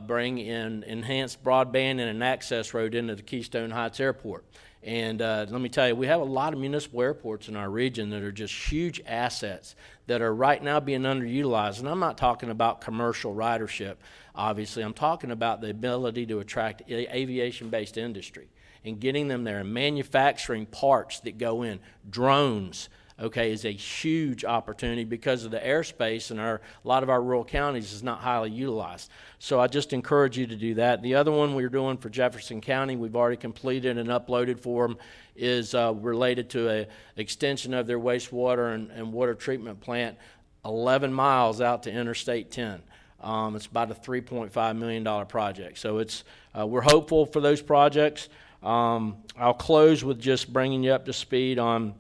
bring in enhanced broadband and an access road into the Keystone Heights Airport. And let me tell you, we have a lot of municipal airports in our region that are just huge assets that are right now being underutilized. And I'm not talking about commercial ridership, obviously. I'm talking about the ability to attract aviation-based industry and getting them there and manufacturing parts that go in, drones, okay, is a huge opportunity because of the airspace in a lot of our rural counties is not highly utilized. So I just encourage you to do that. The other one we're doing for Jefferson County, we've already completed and uploaded for them, is related to an extension of their wastewater and water treatment plant 11 miles out to Interstate 10. It's about a $3.5 million project. So it's we're hopeful for those projects. I'll close with just bringing you up to speed on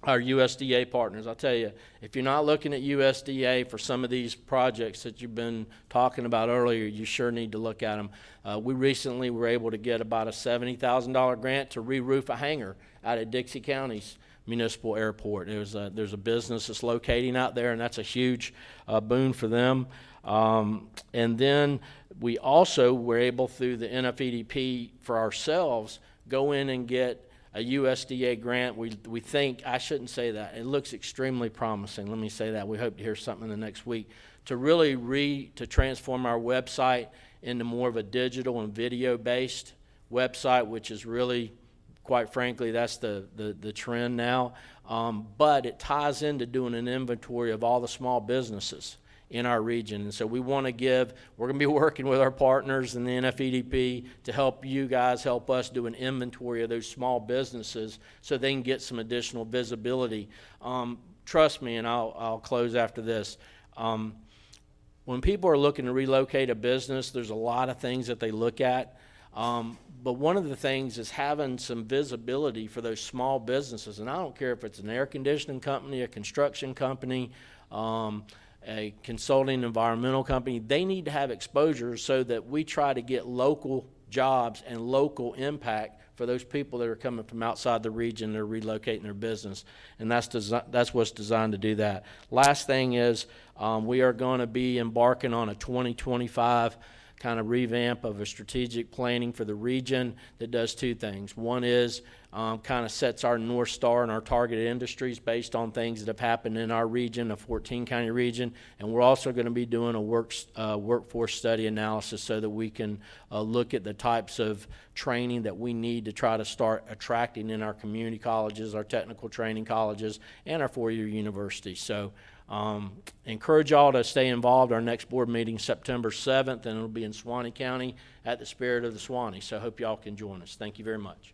our USDA partners. I'll tell you, if you're not looking at USDA for some of these projects that you've been talking about earlier, you sure need to look at them. We recently were able to get about a $70,000 grant to re-roof a hangar out at Dixie County's municipal airport. There's a business that's locating out there, and that's a huge boon for them. And then we also were able, through the NFEDP for ourselves, go in and get a USDA grant. We think, I shouldn't say that, it looks extremely promising, let me say that. We hope to hear something in the next week, to really to transform our website into more of a digital and video-based website, which is really, quite frankly, that's the trend now. But it ties into doing an inventory of all the small businesses in our region. And so we want to we're going to be working with our partners in the NFEDP to help you guys help us do an inventory of those small businesses so they can get some additional visibility. Trust me, and I'll close after this. When people are looking to relocate a business, there's a lot of things that they look at. But one of the things is having some visibility for those small businesses. And I don't care if it's an air conditioning company, a construction company, a consulting environmental company. They need to have exposure so that we try to get local jobs and local impact for those people that are coming from outside the region that are relocating their business. And that's what's designed to do that. Last thing is we are going to be embarking on a 2025 kind of revamp of a strategic planning for the region that does two things. One is kind of sets our North Star and our targeted industries based on things that have happened in our region, a 14-county region. And we're also going to be doing a workforce study analysis so that we can look at the types of training that we need to try to start attracting in our community colleges, our technical training colleges, and our four-year universities. So encourage y'all to stay involved. Our next board meeting September 7th, and it'll be in Suwannee County at the Spirit of the Suwannee. So I hope y'all can join us. Thank you very much.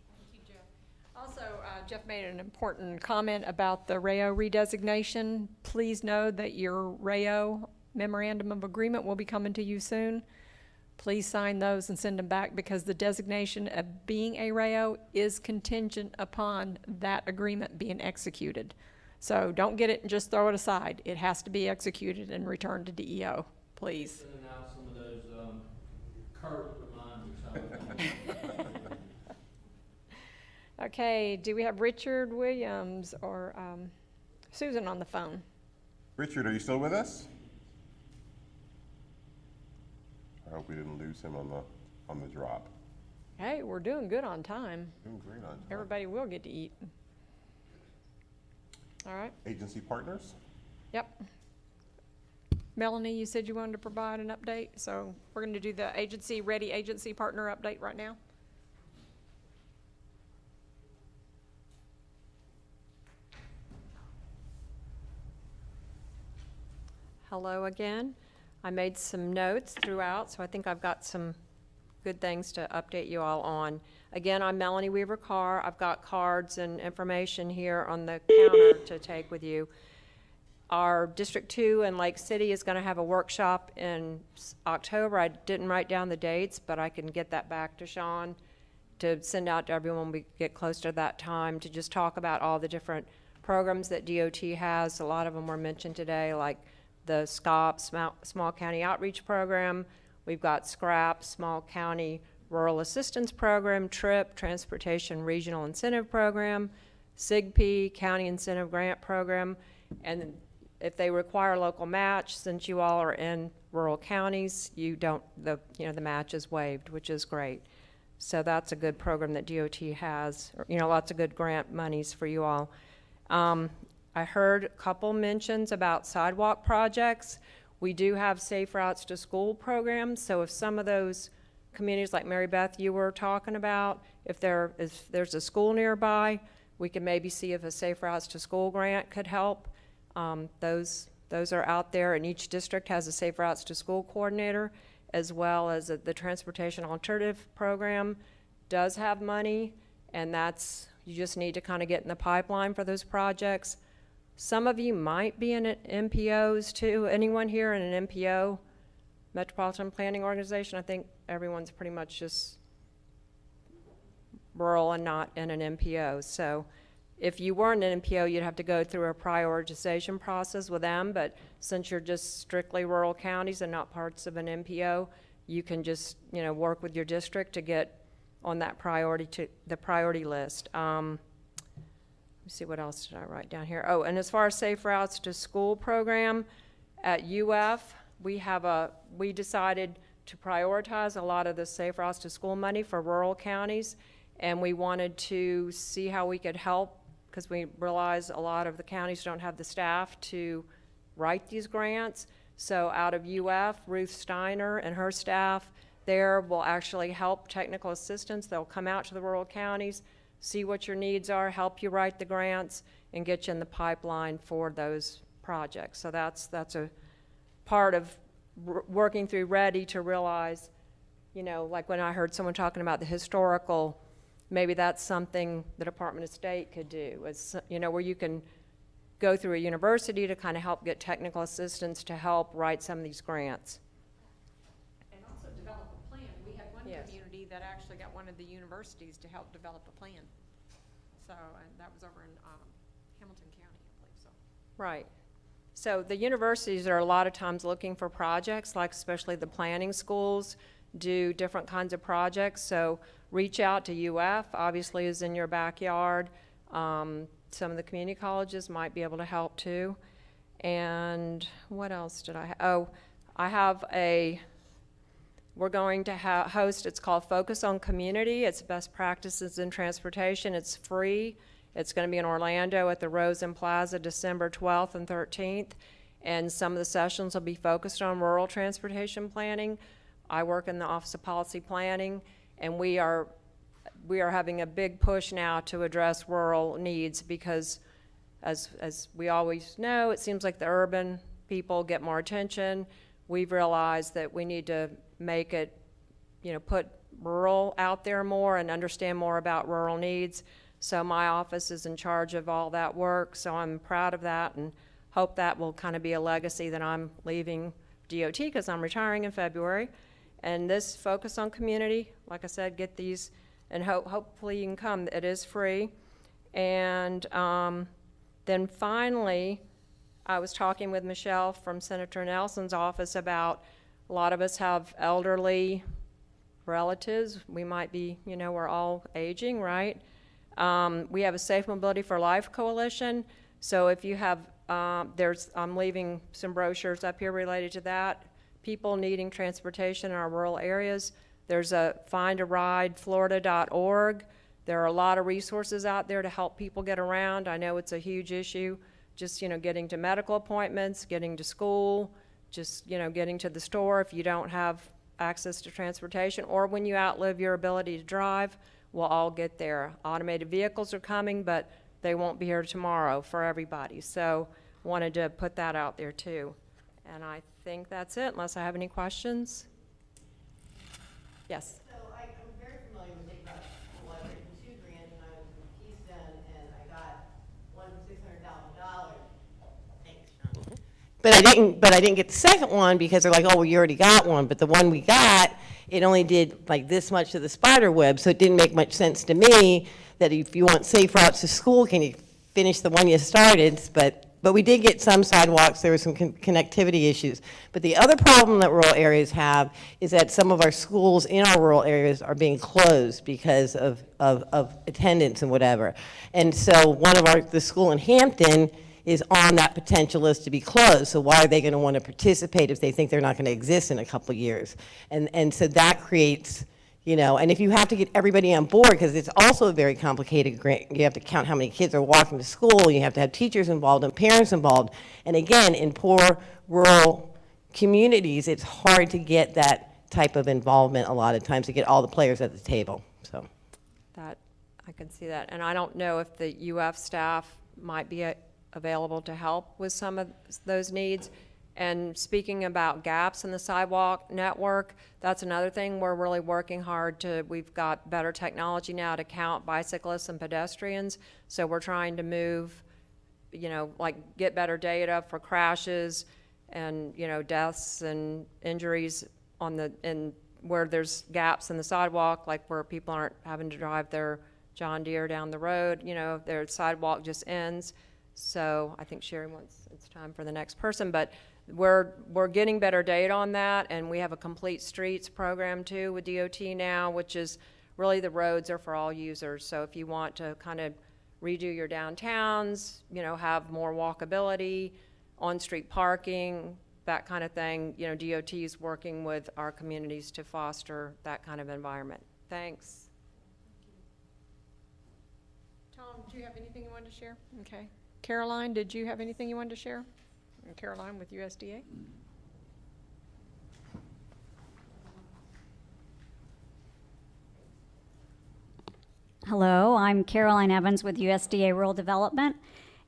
Also, Jeff made an important comment about the RAO redesignation. Please know that your RAO memorandum of agreement will be coming to you soon. Please sign those and send them back, because the designation of being a RAO is contingent upon that agreement being executed. So don't get it and just throw it aside. It has to be executed and returned to DEO, please. Send out some of those curt reminders. Okay, do we have Richard Williams or Susan on the phone? Richard, are you still with us? I hope we didn't lose him on the drop. Hey, we're doing good on time. Doing great on time. Everybody will get to eat. All right. Agency partners? Yep. Melanie, you said you wanted to provide an update, so we're going to do the REDI agency partner update right now. Hello again. I made some notes throughout, so I think I've got some good things to update you all on. Again, I'm Melanie Weaver Carr. I've got cards and information here on the counter to take with you. Our District 2 in Lake City is going to have a workshop in October. I didn't write down the dates, but I can get that back to Sean to send out to everyone when we get close to that time to just talk about all the different programs that DOT has. A lot of them were mentioned today, like the SCOP, Small County Outreach Program. We've got SCRAP, Small County Rural Assistance Program, TRIP, Transportation Regional Incentive Program, SIGP, County Incentive Grant Program, and if they require local match, since you all are in rural counties, you don't, the match is waived, which is great. So that's a good program that DOT has, lots of good grant monies for you all. I heard a couple mentions about sidewalk projects. We do have Safe Routes to School programs, so if some of those communities like Mary Beth you were talking about, if there's a school nearby, we can maybe see if a Safe Routes to School grant could help. Those are out there, and each district has a Safe Routes to School coordinator, as well as the Transportation Alternative Program does have money, and you just need to kind of get in the pipeline for those projects. Some of you might be in MPOs too. Anyone here in an MPO, Metropolitan Planning Organization? I think everyone's pretty much just rural and not in an MPO. So if you were in an MPO, you'd have to go through a prioritization process with them, but since you're just strictly rural counties and not parts of an MPO, you can just, work with your district to get on that the priority list. Let me see, what else did I write down here? Oh, and as far as Safe Routes to School program, at UF, we decided to prioritize a lot of the Safe Routes to School money for rural counties, and we wanted to see how we could help, because we realize a lot of the counties don't have the staff to write these grants. So out of UF, Ruth Steiner and her staff there will actually help technical assistance. They'll come out to the rural counties, see what your needs are, help you write the grants, and get you in the pipeline for those projects. So that's a part of working through REDI to realize, like when I heard someone talking about the historical, maybe that's something the Department of State could do, where you can go through a university to kind of help get technical assistance to help write some of these grants. And also develop a plan. We had one community that actually got one of the universities to help develop a plan. So, and that was over in Hamilton County, I believe so. Right. So the universities are a lot of times looking for projects, like especially the planning schools do different kinds of projects. So reach out to UF, obviously is in your backyard. Some of the community colleges might be able to help too. And what else did I have? Oh, we're going to host, it's called Focus on Community. It's best practices in transportation. It's free. It's going to be in Orlando at the Rosen Plaza, December 12th and 13th. And some of the sessions will be focused on rural transportation planning. I work in the Office of Policy Planning, and we are having a big push now to address rural needs, because as we always know, it seems like the urban people get more attention. We've realized that we need to make it, put rural out there more and understand more about rural needs. So my office is in charge of all that work, so I'm proud of that and hope that will kind of be a legacy that I'm leaving DOT, because I'm retiring in February. And this Focus on Community, like I said, get these, and hopefully you can come. It is free. And then finally, I was talking with Michelle from Senator Nelson's office about a lot of us have elderly relatives. We might be, we're all aging, right? We have a Safe Mobility for Life Coalition. So if you have, I'm leaving some brochures up here related to that. People needing transportation in our rural areas. There's a findarideflorida.org. There are a lot of resources out there to help people get around. I know it's a huge issue, just, getting to medical appointments, getting to school, just, getting to the store if you don't have access to transportation, or when you outlive your ability to drive. We'll all get there. Automated vehicles are coming, but they won't be here tomorrow for everybody. So wanted to put that out there too. And I think that's it, unless I have any questions. Yes? So I'm very familiar with Big Bucks. Well, I've written 2 grants when I was in Keystone, and I got one for $600,000. Thanks, John. But I didn't get the second one because they're like, oh, well, you already got one. But the one we got, it only did like this much to the spider web, so it didn't make much sense to me that if you want safe routes to school, can you finish the one you started? But we did get some sidewalks. There were some connectivity issues. But the other problem that rural areas have is that some of our schools in our rural areas are being closed because of attendance and whatever. And so one of the school in Hampton is on that potential list to be closed. So why are they going to want to participate if they think they're not going to exist in a couple of years? And so that creates, you know, and if you have to get everybody on board, because it's also a very complicated grant, you have to count how many kids are walking to school, you have to have teachers involved and parents involved. And again, in poor rural communities, it's hard to get that type of involvement a lot of times, to get all the players at the table, so. That, I can see that. And I don't know if the UF staff might be available to help with some of those needs. And speaking about gaps in the sidewalk network, that's another thing we're really working hard to. We've got better technology now to count bicyclists and pedestrians, so we're trying to move, you know, like get better data for crashes and, you know, deaths and injuries in where there's gaps in the sidewalk, like where people aren't having to drive their John Deere down the road, you know, their sidewalk just ends. So I think Sherry wants, it's time for the next person, but we're getting better data on that, and we have a complete streets program too with DOT now, which is really the roads are for all users. So if you want to kind of redo your downtowns, you know, have more walkability, on-street parking, that kind of thing, you know, DOT is working with our communities to foster that kind of environment. Thanks. Tom, do you have anything you wanted to share? Okay. Caroline, did you have anything you wanted to share? And Caroline with USDA. Hello, I'm Caroline Evans with USDA Rural Development,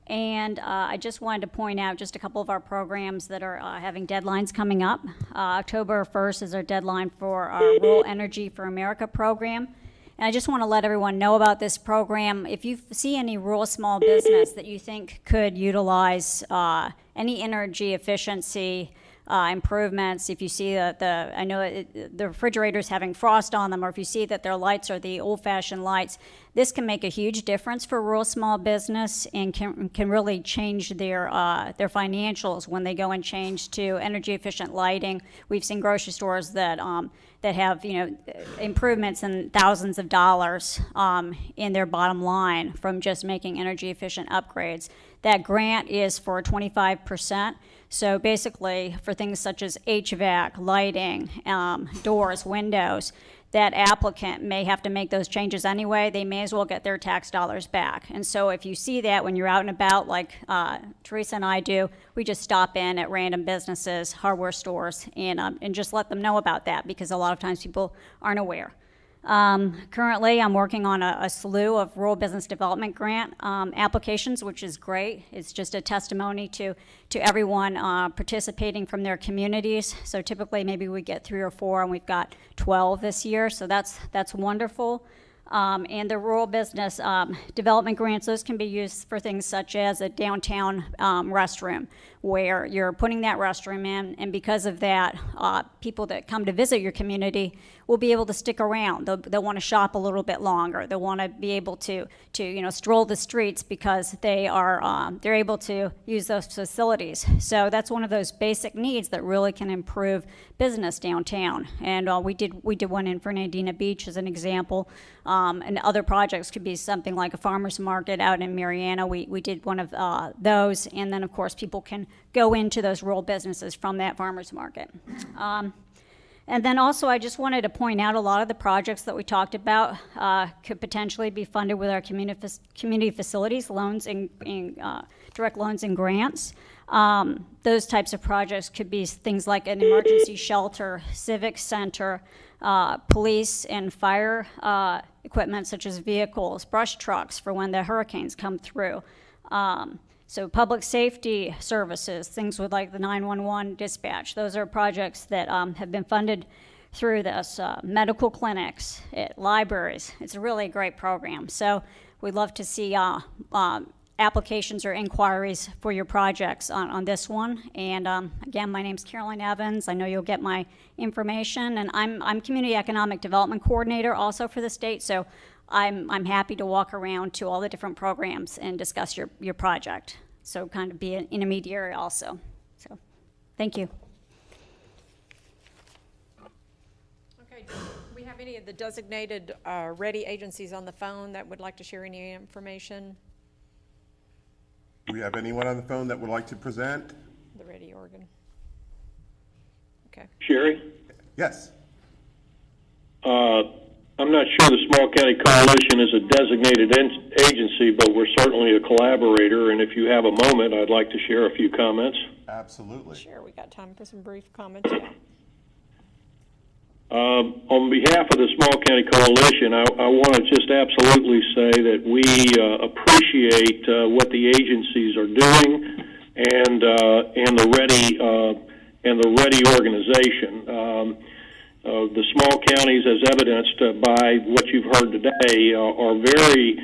and I just wanted to point out just a couple of our programs that are having deadlines coming up. October 1st is our deadline for our Rural Energy for America program. And I just want to let everyone know about this program. If you see any rural small business that you think could utilize any energy efficiency improvements, if you see that I know the refrigerator's having frost on them, or if you see that their lights are the old-fashioned lights, this can make a huge difference for rural small business and can really change their financials when they go and change to energy efficient lighting. We've seen grocery stores that have, you know, improvements in thousands of dollars in their bottom line from just making energy efficient upgrades. That grant is for 25%. So basically for things such as HVAC, lighting, doors, windows, that applicant may have to make those changes anyway. They may as well get their tax dollars back. And so if you see that when you're out and about, like Teresa and I do, we just stop in at random businesses, hardware stores, and just let them know about that, because a lot of times people aren't aware. Currently, I'm working on a slew of rural business development grant applications, which is great. It's just a testimony to everyone participating from their communities. So typically, maybe we get 3 or 4, and we've got 12 this year. So that's wonderful. And the rural business development grants, those can be used for things such as a downtown restroom, where you're putting that restroom in, and because of that, people that come to visit your community will be able to stick around. They'll want to shop a little bit longer. They'll want to be able to you know, stroll the streets because they're able to use those facilities. So that's one of those basic needs that really can improve business downtown. And we did one in Fernandina Beach as an example. And other projects could be something like a farmer's market out in Mariana. We did one of those, and then of course people can go into those rural businesses from that farmer's market. And then also I just wanted to point out a lot of the projects that we talked about could potentially be funded with our community facilities loans and direct loans and grants. Those types of projects could be things like an emergency shelter, civic center, police and fire equipment such as vehicles, brush trucks for when the hurricanes come through. So public safety services, things with like the 911 dispatch, those are projects that have been funded through this. Medical clinics, libraries, it's a really great program. So we'd love to see applications or inquiries for your projects on this one. And again, my name's Caroline Evans. I know you'll get my information, and I'm Community Economic Development Coordinator also for the state, so I'm happy to walk around to all the different programs and discuss your project. So kind of be an intermediary also. So thank you. Okay, do we have any of the designated REDI agencies on the phone that would like to share any information? Do we have anyone on the phone that would like to present? The REDI organ. Okay. Sherry? Yes. I'm not sure the Small County Coalition is a designated agency, but we're certainly a collaborator, and if you have a moment, I'd like to share a few comments. Absolutely. Sure, we got time for some brief comments, yeah. On behalf of the Small County Coalition, I want to just absolutely say that we appreciate what the agencies are doing and the REDI organization. The small counties, as evidenced by what you've heard today, are very.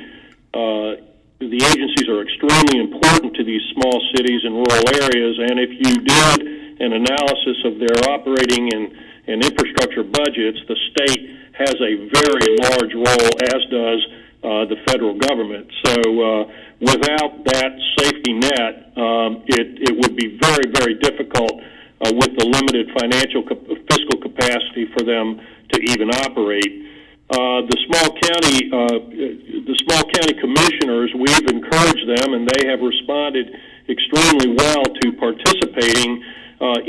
The agencies are extremely important to these small cities and rural areas, and if you did an analysis of their operating and infrastructure budgets, the state has a very large role, as does the federal government. So without that safety net, it would be very, very difficult with the limited fiscal capacity for them to even operate. The small county commissioners, we've encouraged them, and they have responded extremely well to participating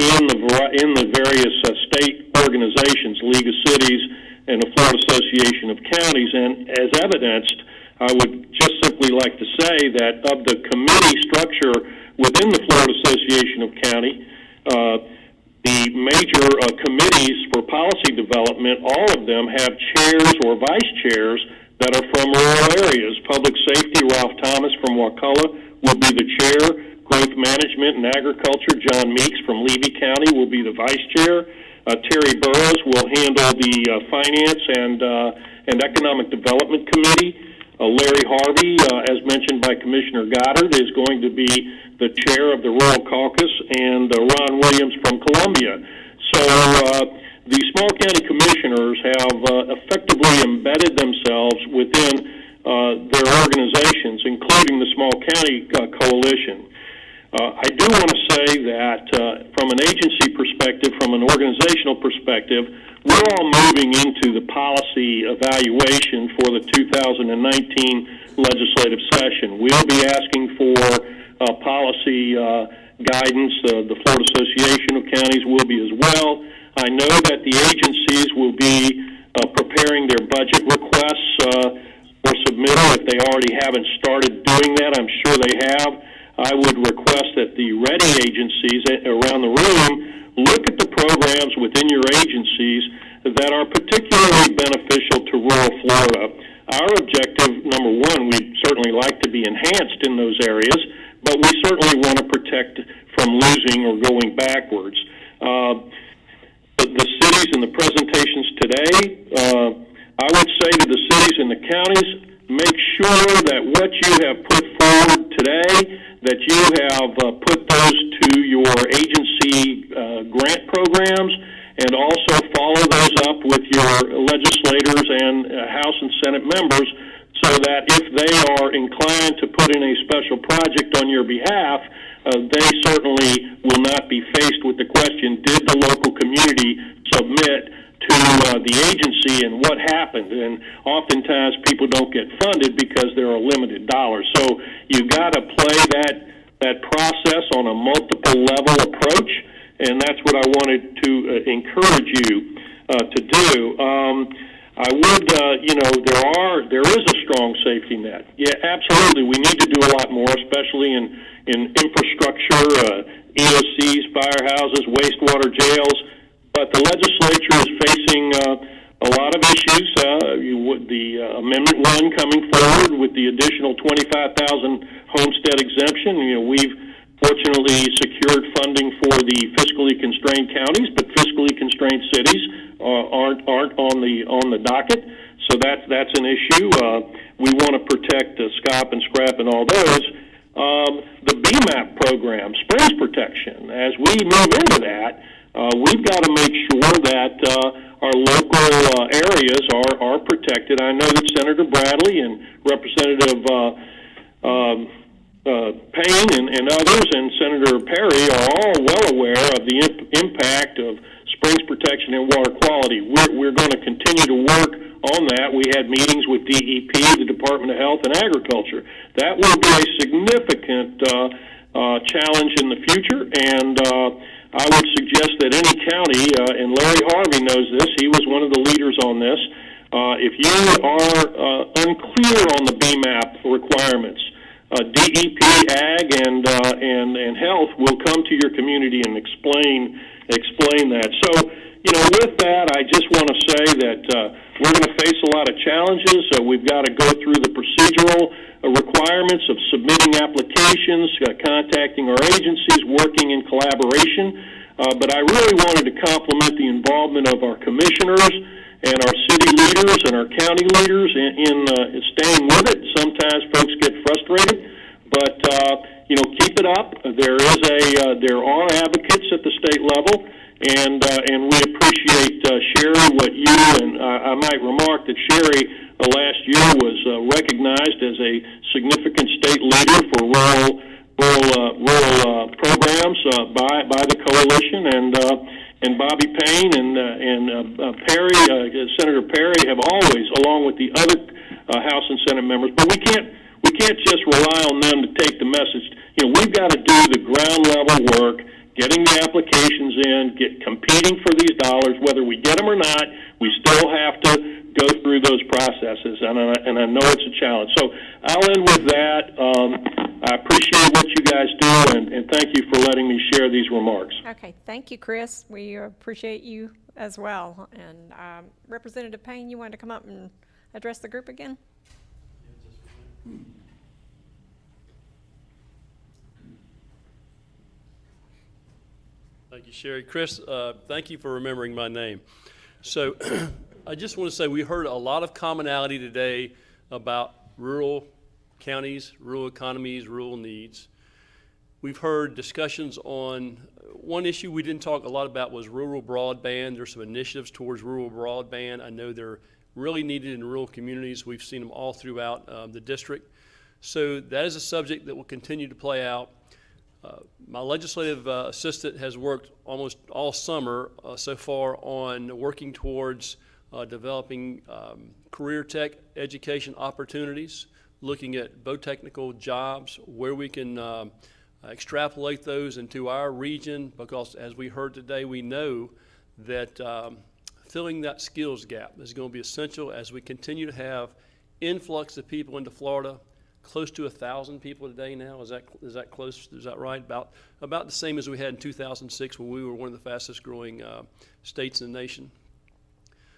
in the various state organizations, League of Cities and the Florida Association of Counties. And as evidenced, I would just simply like to say that of the committee structure within the Florida Association of County, the major committees for policy development, all of them have chairs or vice chairs that are from rural areas. Public Safety, Ralph Thomas from Wakulla will be the chair. Growth Management and Agriculture, John Meeks from Levy County will be the vice chair. Terry Burrows will handle the Finance and Economic Development Committee. Larry Harvey, as mentioned by Commissioner Goddard, is going to be the chair of the Rural Caucus, and Ron Williams from Columbia. So the small county commissioners have effectively embedded themselves within their organizations, including the Small County Coalition. I do want to say that from an agency perspective, from an organizational perspective, we're all moving into the policy evaluation for the 2019 legislative session. We'll be asking for policy guidance. The Florida Association of Counties will be as well. I know that the agencies will be preparing their budget requests for submittal. If they already haven't started doing that, I'm sure they have. I would request that the REDI agencies around the room look at the programs within your agencies that are particularly beneficial to rural Florida. Our objective, number one, we'd certainly like to be enhanced in those areas, but we certainly want to protect from losing or going backwards. The cities and the presentations today, I would say to the cities and the counties, make sure that what you have put forward today, that you have put those to your agency grant programs, and also follow those up with your legislators and House and Senate members, so that if they are inclined to put in a special project on your behalf, they certainly will not be faced with the question, did the local community submit to the agency and what happened? And oftentimes people don't get funded because there are limited dollars. So you've got to play that process on a multiple level approach, and that's what I wanted to encourage you to do. I would, there is a strong safety net. Yeah, absolutely. We need to do a lot more, especially in infrastructure, EOCs, firehouses, wastewater jails. But the legislature is facing a lot of issues. Amendment 1 coming forward with the additional 25,000 homestead exemption. We've fortunately secured funding for the fiscally constrained counties, but fiscally constrained cities aren't on the docket. So that's an issue. We want to protect SCOP and SCRAP and all those. The BMAP program, springs protection, as we move into that, we've got to make sure that our local areas are protected. I know that Senator Bradley and Representative Payne and others and Senator Perry are all well aware of the impact of springs protection and water quality. We're going to continue to work on that. We had meetings with DEP, the Department of Health and Agriculture. That will be a significant challenge in the future, and I would suggest that any county, and Larry Harvey knows this, he was one of the leaders on this, if you are unclear on the BMAP requirements, DEP, Ag, and Health will come to your community and explain that. So, with that, I just want to say that we're going to face a lot of challenges. We've got to go through the procedural requirements of submitting applications, contacting our agencies, working in collaboration. But I really wanted to compliment the involvement of our commissioners and our city leaders and our county leaders in staying with it. Sometimes folks get frustrated, but keep it up. There are advocates at the state level, and we appreciate Sherry, what you and I might remark that Sherry last year was recognized as a significant state leader for rural programs by the coalition, and Bobby Payne and Perry, Senator Perry, have always, along with the other House and Senate members. But we can't just rely on them to take the message. We've got to do the ground level work, getting the applications in, competing for these dollars. Whether we get them or not, we still have to go through those processes, and I know it's a challenge. So I'll end with that. I appreciate what you guys do, and thank you for letting me share these remarks. Okay, thank you, Chris. We appreciate you as well. And Representative Payne, you wanted to come up and address the group again? Thank you, Sherry. Chris, thank you for remembering my name. So I just want to say we heard a lot of commonality today about rural counties, rural economies, rural needs. We've heard discussions on one issue we didn't talk a lot about was rural broadband. There's some initiatives towards rural broadband. I know they're really needed in rural communities. We've seen them all throughout the district. So that is a subject that will continue to play out. My legislative assistant has worked almost all summer so far on working towards developing career tech education opportunities, looking at both technical jobs, where we can extrapolate those into our region, because as we heard today, we know that filling that skills gap is going to be essential as we continue to have influx of people into Florida. Close to 1,000 people today now. Is that close? Is that right? About the same as we had in 2006 when we were one of the fastest growing states in the nation.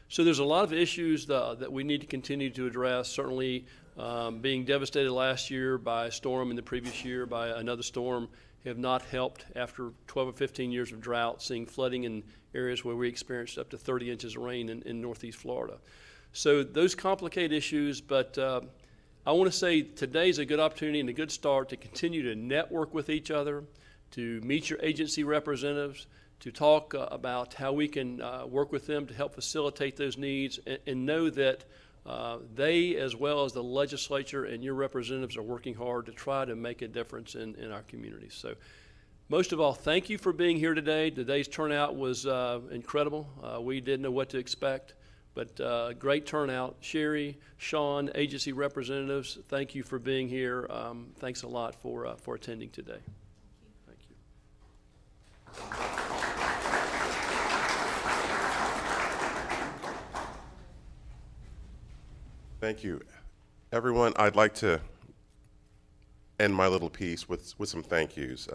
So there's a lot of issues that we need to continue to address. Certainly being devastated last year by a storm and the previous year by another storm have not helped after 12 or 15 years of drought, seeing flooding in areas where we experienced up to 30 inches of rain in northeast Florida. So those complicate issues, but I want to say today's a good opportunity and a good start to continue to network with each other, to meet your agency representatives, to talk about how we can work with them to help facilitate those needs, and know that they, as well as the legislature and your representatives, are working hard to try to make a difference in our communities. So most of all, thank you for being here today. Today's turnout was incredible. We didn't know what to expect. But great turnout. Sherry, Sean, agency representatives, thank you for being here. Thanks a lot for attending today. Thank you. Thank you. Everyone, I'd like to end my little piece with some thank yous.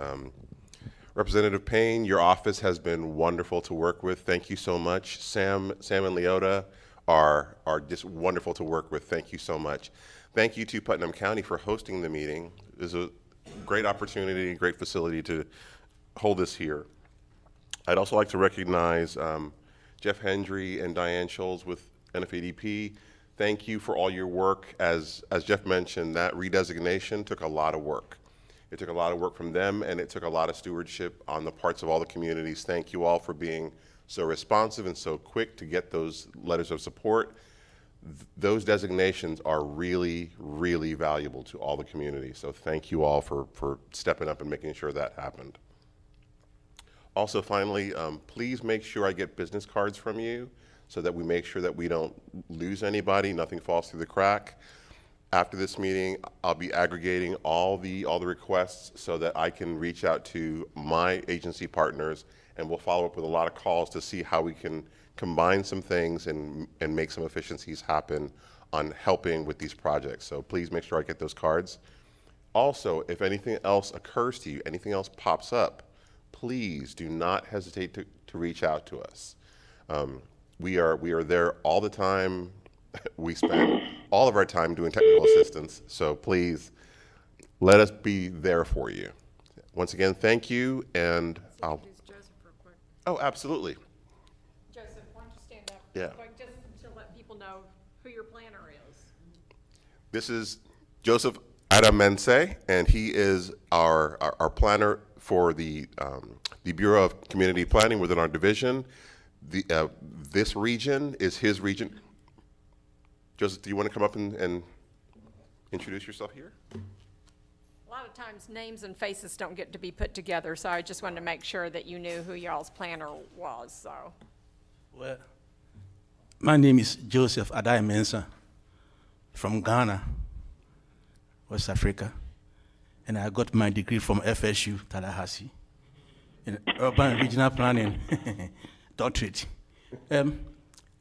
Representative Payne, your office has been wonderful to work with. Thank you so much. Sam and Leota, are just wonderful to work with. Thank you so much. Thank you to Putnam County for hosting the meeting. It was a great opportunity, great facility to hold this here. I'd also like to recognize Jeff Hendry and Diane Scholes with NFADP. Thank you for all your work. As Jeff mentioned, that redesignation took a lot of work. It took a lot of work from them, and it took a lot of stewardship on the parts of all the communities. Thank you all for being so responsive and so quick to get those letters of support. Those designations are really, really valuable to all the communities. So thank you all for stepping up and making sure that happened. Also, finally, please make sure I get business cards from you so that we make sure that we don't lose anybody, nothing falls through the crack. After this meeting, I'll be aggregating all the requests so that I can reach out to my agency partners, and we'll follow up with a lot of calls to see how we can combine some things and make some efficiencies happen on helping with these projects. So please make sure I get those cards. Also, if anything else occurs to you, anything else pops up, please do not hesitate to reach out to us. We are there all the time. We spend all of our time doing technical assistance, so please let us be there for you. Once again, thank you, and I'll... Introduce Joseph real quick. Oh, absolutely. Joseph, why don't you stand up Yeah. real quick, just to let people know who your planner is. This is Joseph Adamense, and he is our planner for the Bureau of Community Planning within our division. This region is his region. Joseph, do you want to come up and introduce yourself here? A lot of times names and faces don't get to be put together, so I just wanted to make sure that you knew who y'all's planner was, so. Well, my name is Joseph Adai Mensah from Ghana, West Africa, and I got my degree from FSU, Tallahassee, in urban and regional planning, doctorate.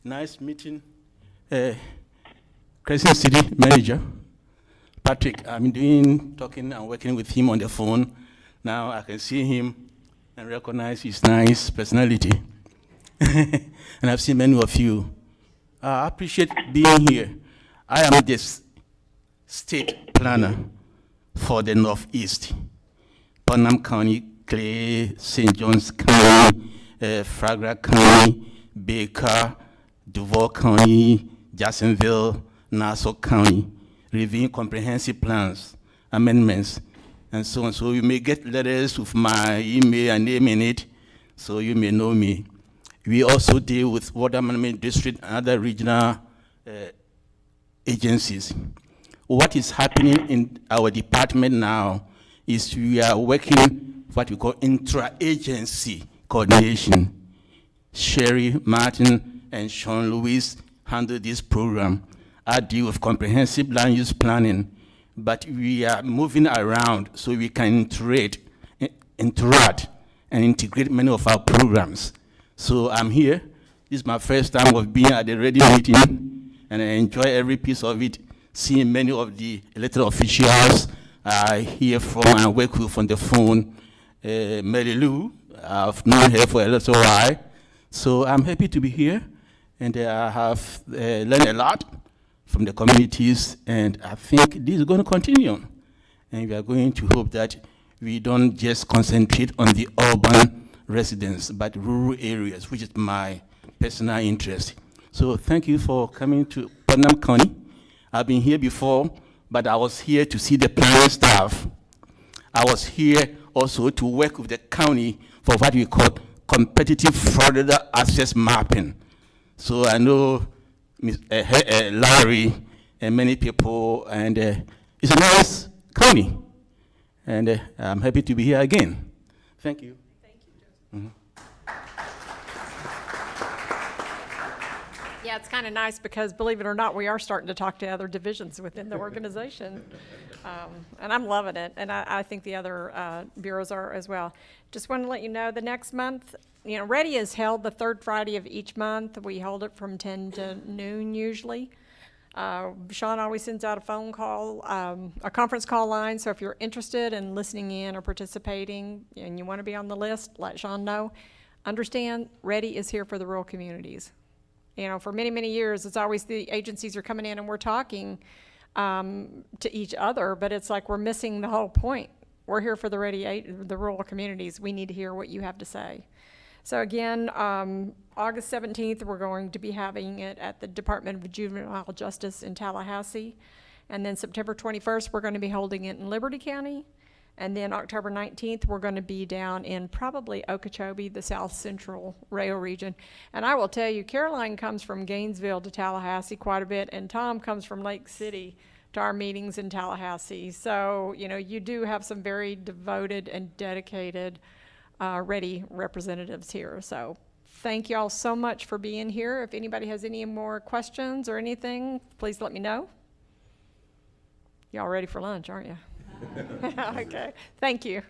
Nice meeting. Crescent City manager, Patrick. I'm talking and working with him on the phone. Now I can see him and recognize his nice personality. And I've seen many of you. I appreciate being here. I am the state planner for the Northeast. Putnam County, Clay, St. John's County, Fragrant County, Baker, Duval County, Jacksonville, Nassau County, reviewing comprehensive plans, amendments, and so on. So you may get letters with my email and name in it, so you may know me. We also deal with Water Management District and other regional agencies. What is happening in our department now is we are working what we call intra-agency coordination. Sherry, Martin, and Sean Lewis handle this program. I deal with comprehensive land use planning, but we are moving around so we can interact and integrate many of our programs. So I'm here. This is my first time of being at the REDI meeting, and I enjoy every piece of it, seeing many of the elected officials I hear from and work with on the phone. Mary Lou, I've known her for a little while, so I'm happy to be here, and I have learned a lot from the communities, and I think this is going to continue. And we are going to hope that we don't just concentrate on the urban residents, but rural areas, which is my personal interest. So thank you for coming to Putnam County. I've been here before, but I was here to see the planning staff. I was here also to work with the county for what we call competitive flood access mapping. So I know Larry and many people, and it's a nice county. And I'm happy to be here again. Thank you. Thank you, Joseph. Yeah, it's kind of nice because, believe it or not, we are starting to talk to other divisions within the organization. And I'm loving it, and I think the other bureaus are as well. Just want to let you know, the next month, REDI is held the third Friday of each month. We hold it from 10 to noon usually. Sean always sends out a phone call, a conference call line, so if you're interested in listening in or participating and you want to be on the list, let Sean know. Understand, REDI is here for the rural communities. You know, for many, many years, it's always the agencies are coming in and we're talking to each other, but it's like we're missing the whole point. We're here for the rural communities. We need to hear what you have to say. So again, August 17th, we're going to be having it at the Department of Juvenile Justice in Tallahassee. And then September 21st, we're going to be holding it in Liberty County. And then October 19th, we're going to be down in probably Okeechobee, the South Central Rail region. And I will tell you, Caroline comes from Gainesville to Tallahassee quite a bit, and Tom comes from Lake City to our meetings in Tallahassee. So, you know, you do have some very devoted and dedicated REDI representatives here. So thank you all so much for being here. If anybody has any more questions or anything, please let me know. Y'all ready for lunch, aren't you? Okay, thank you.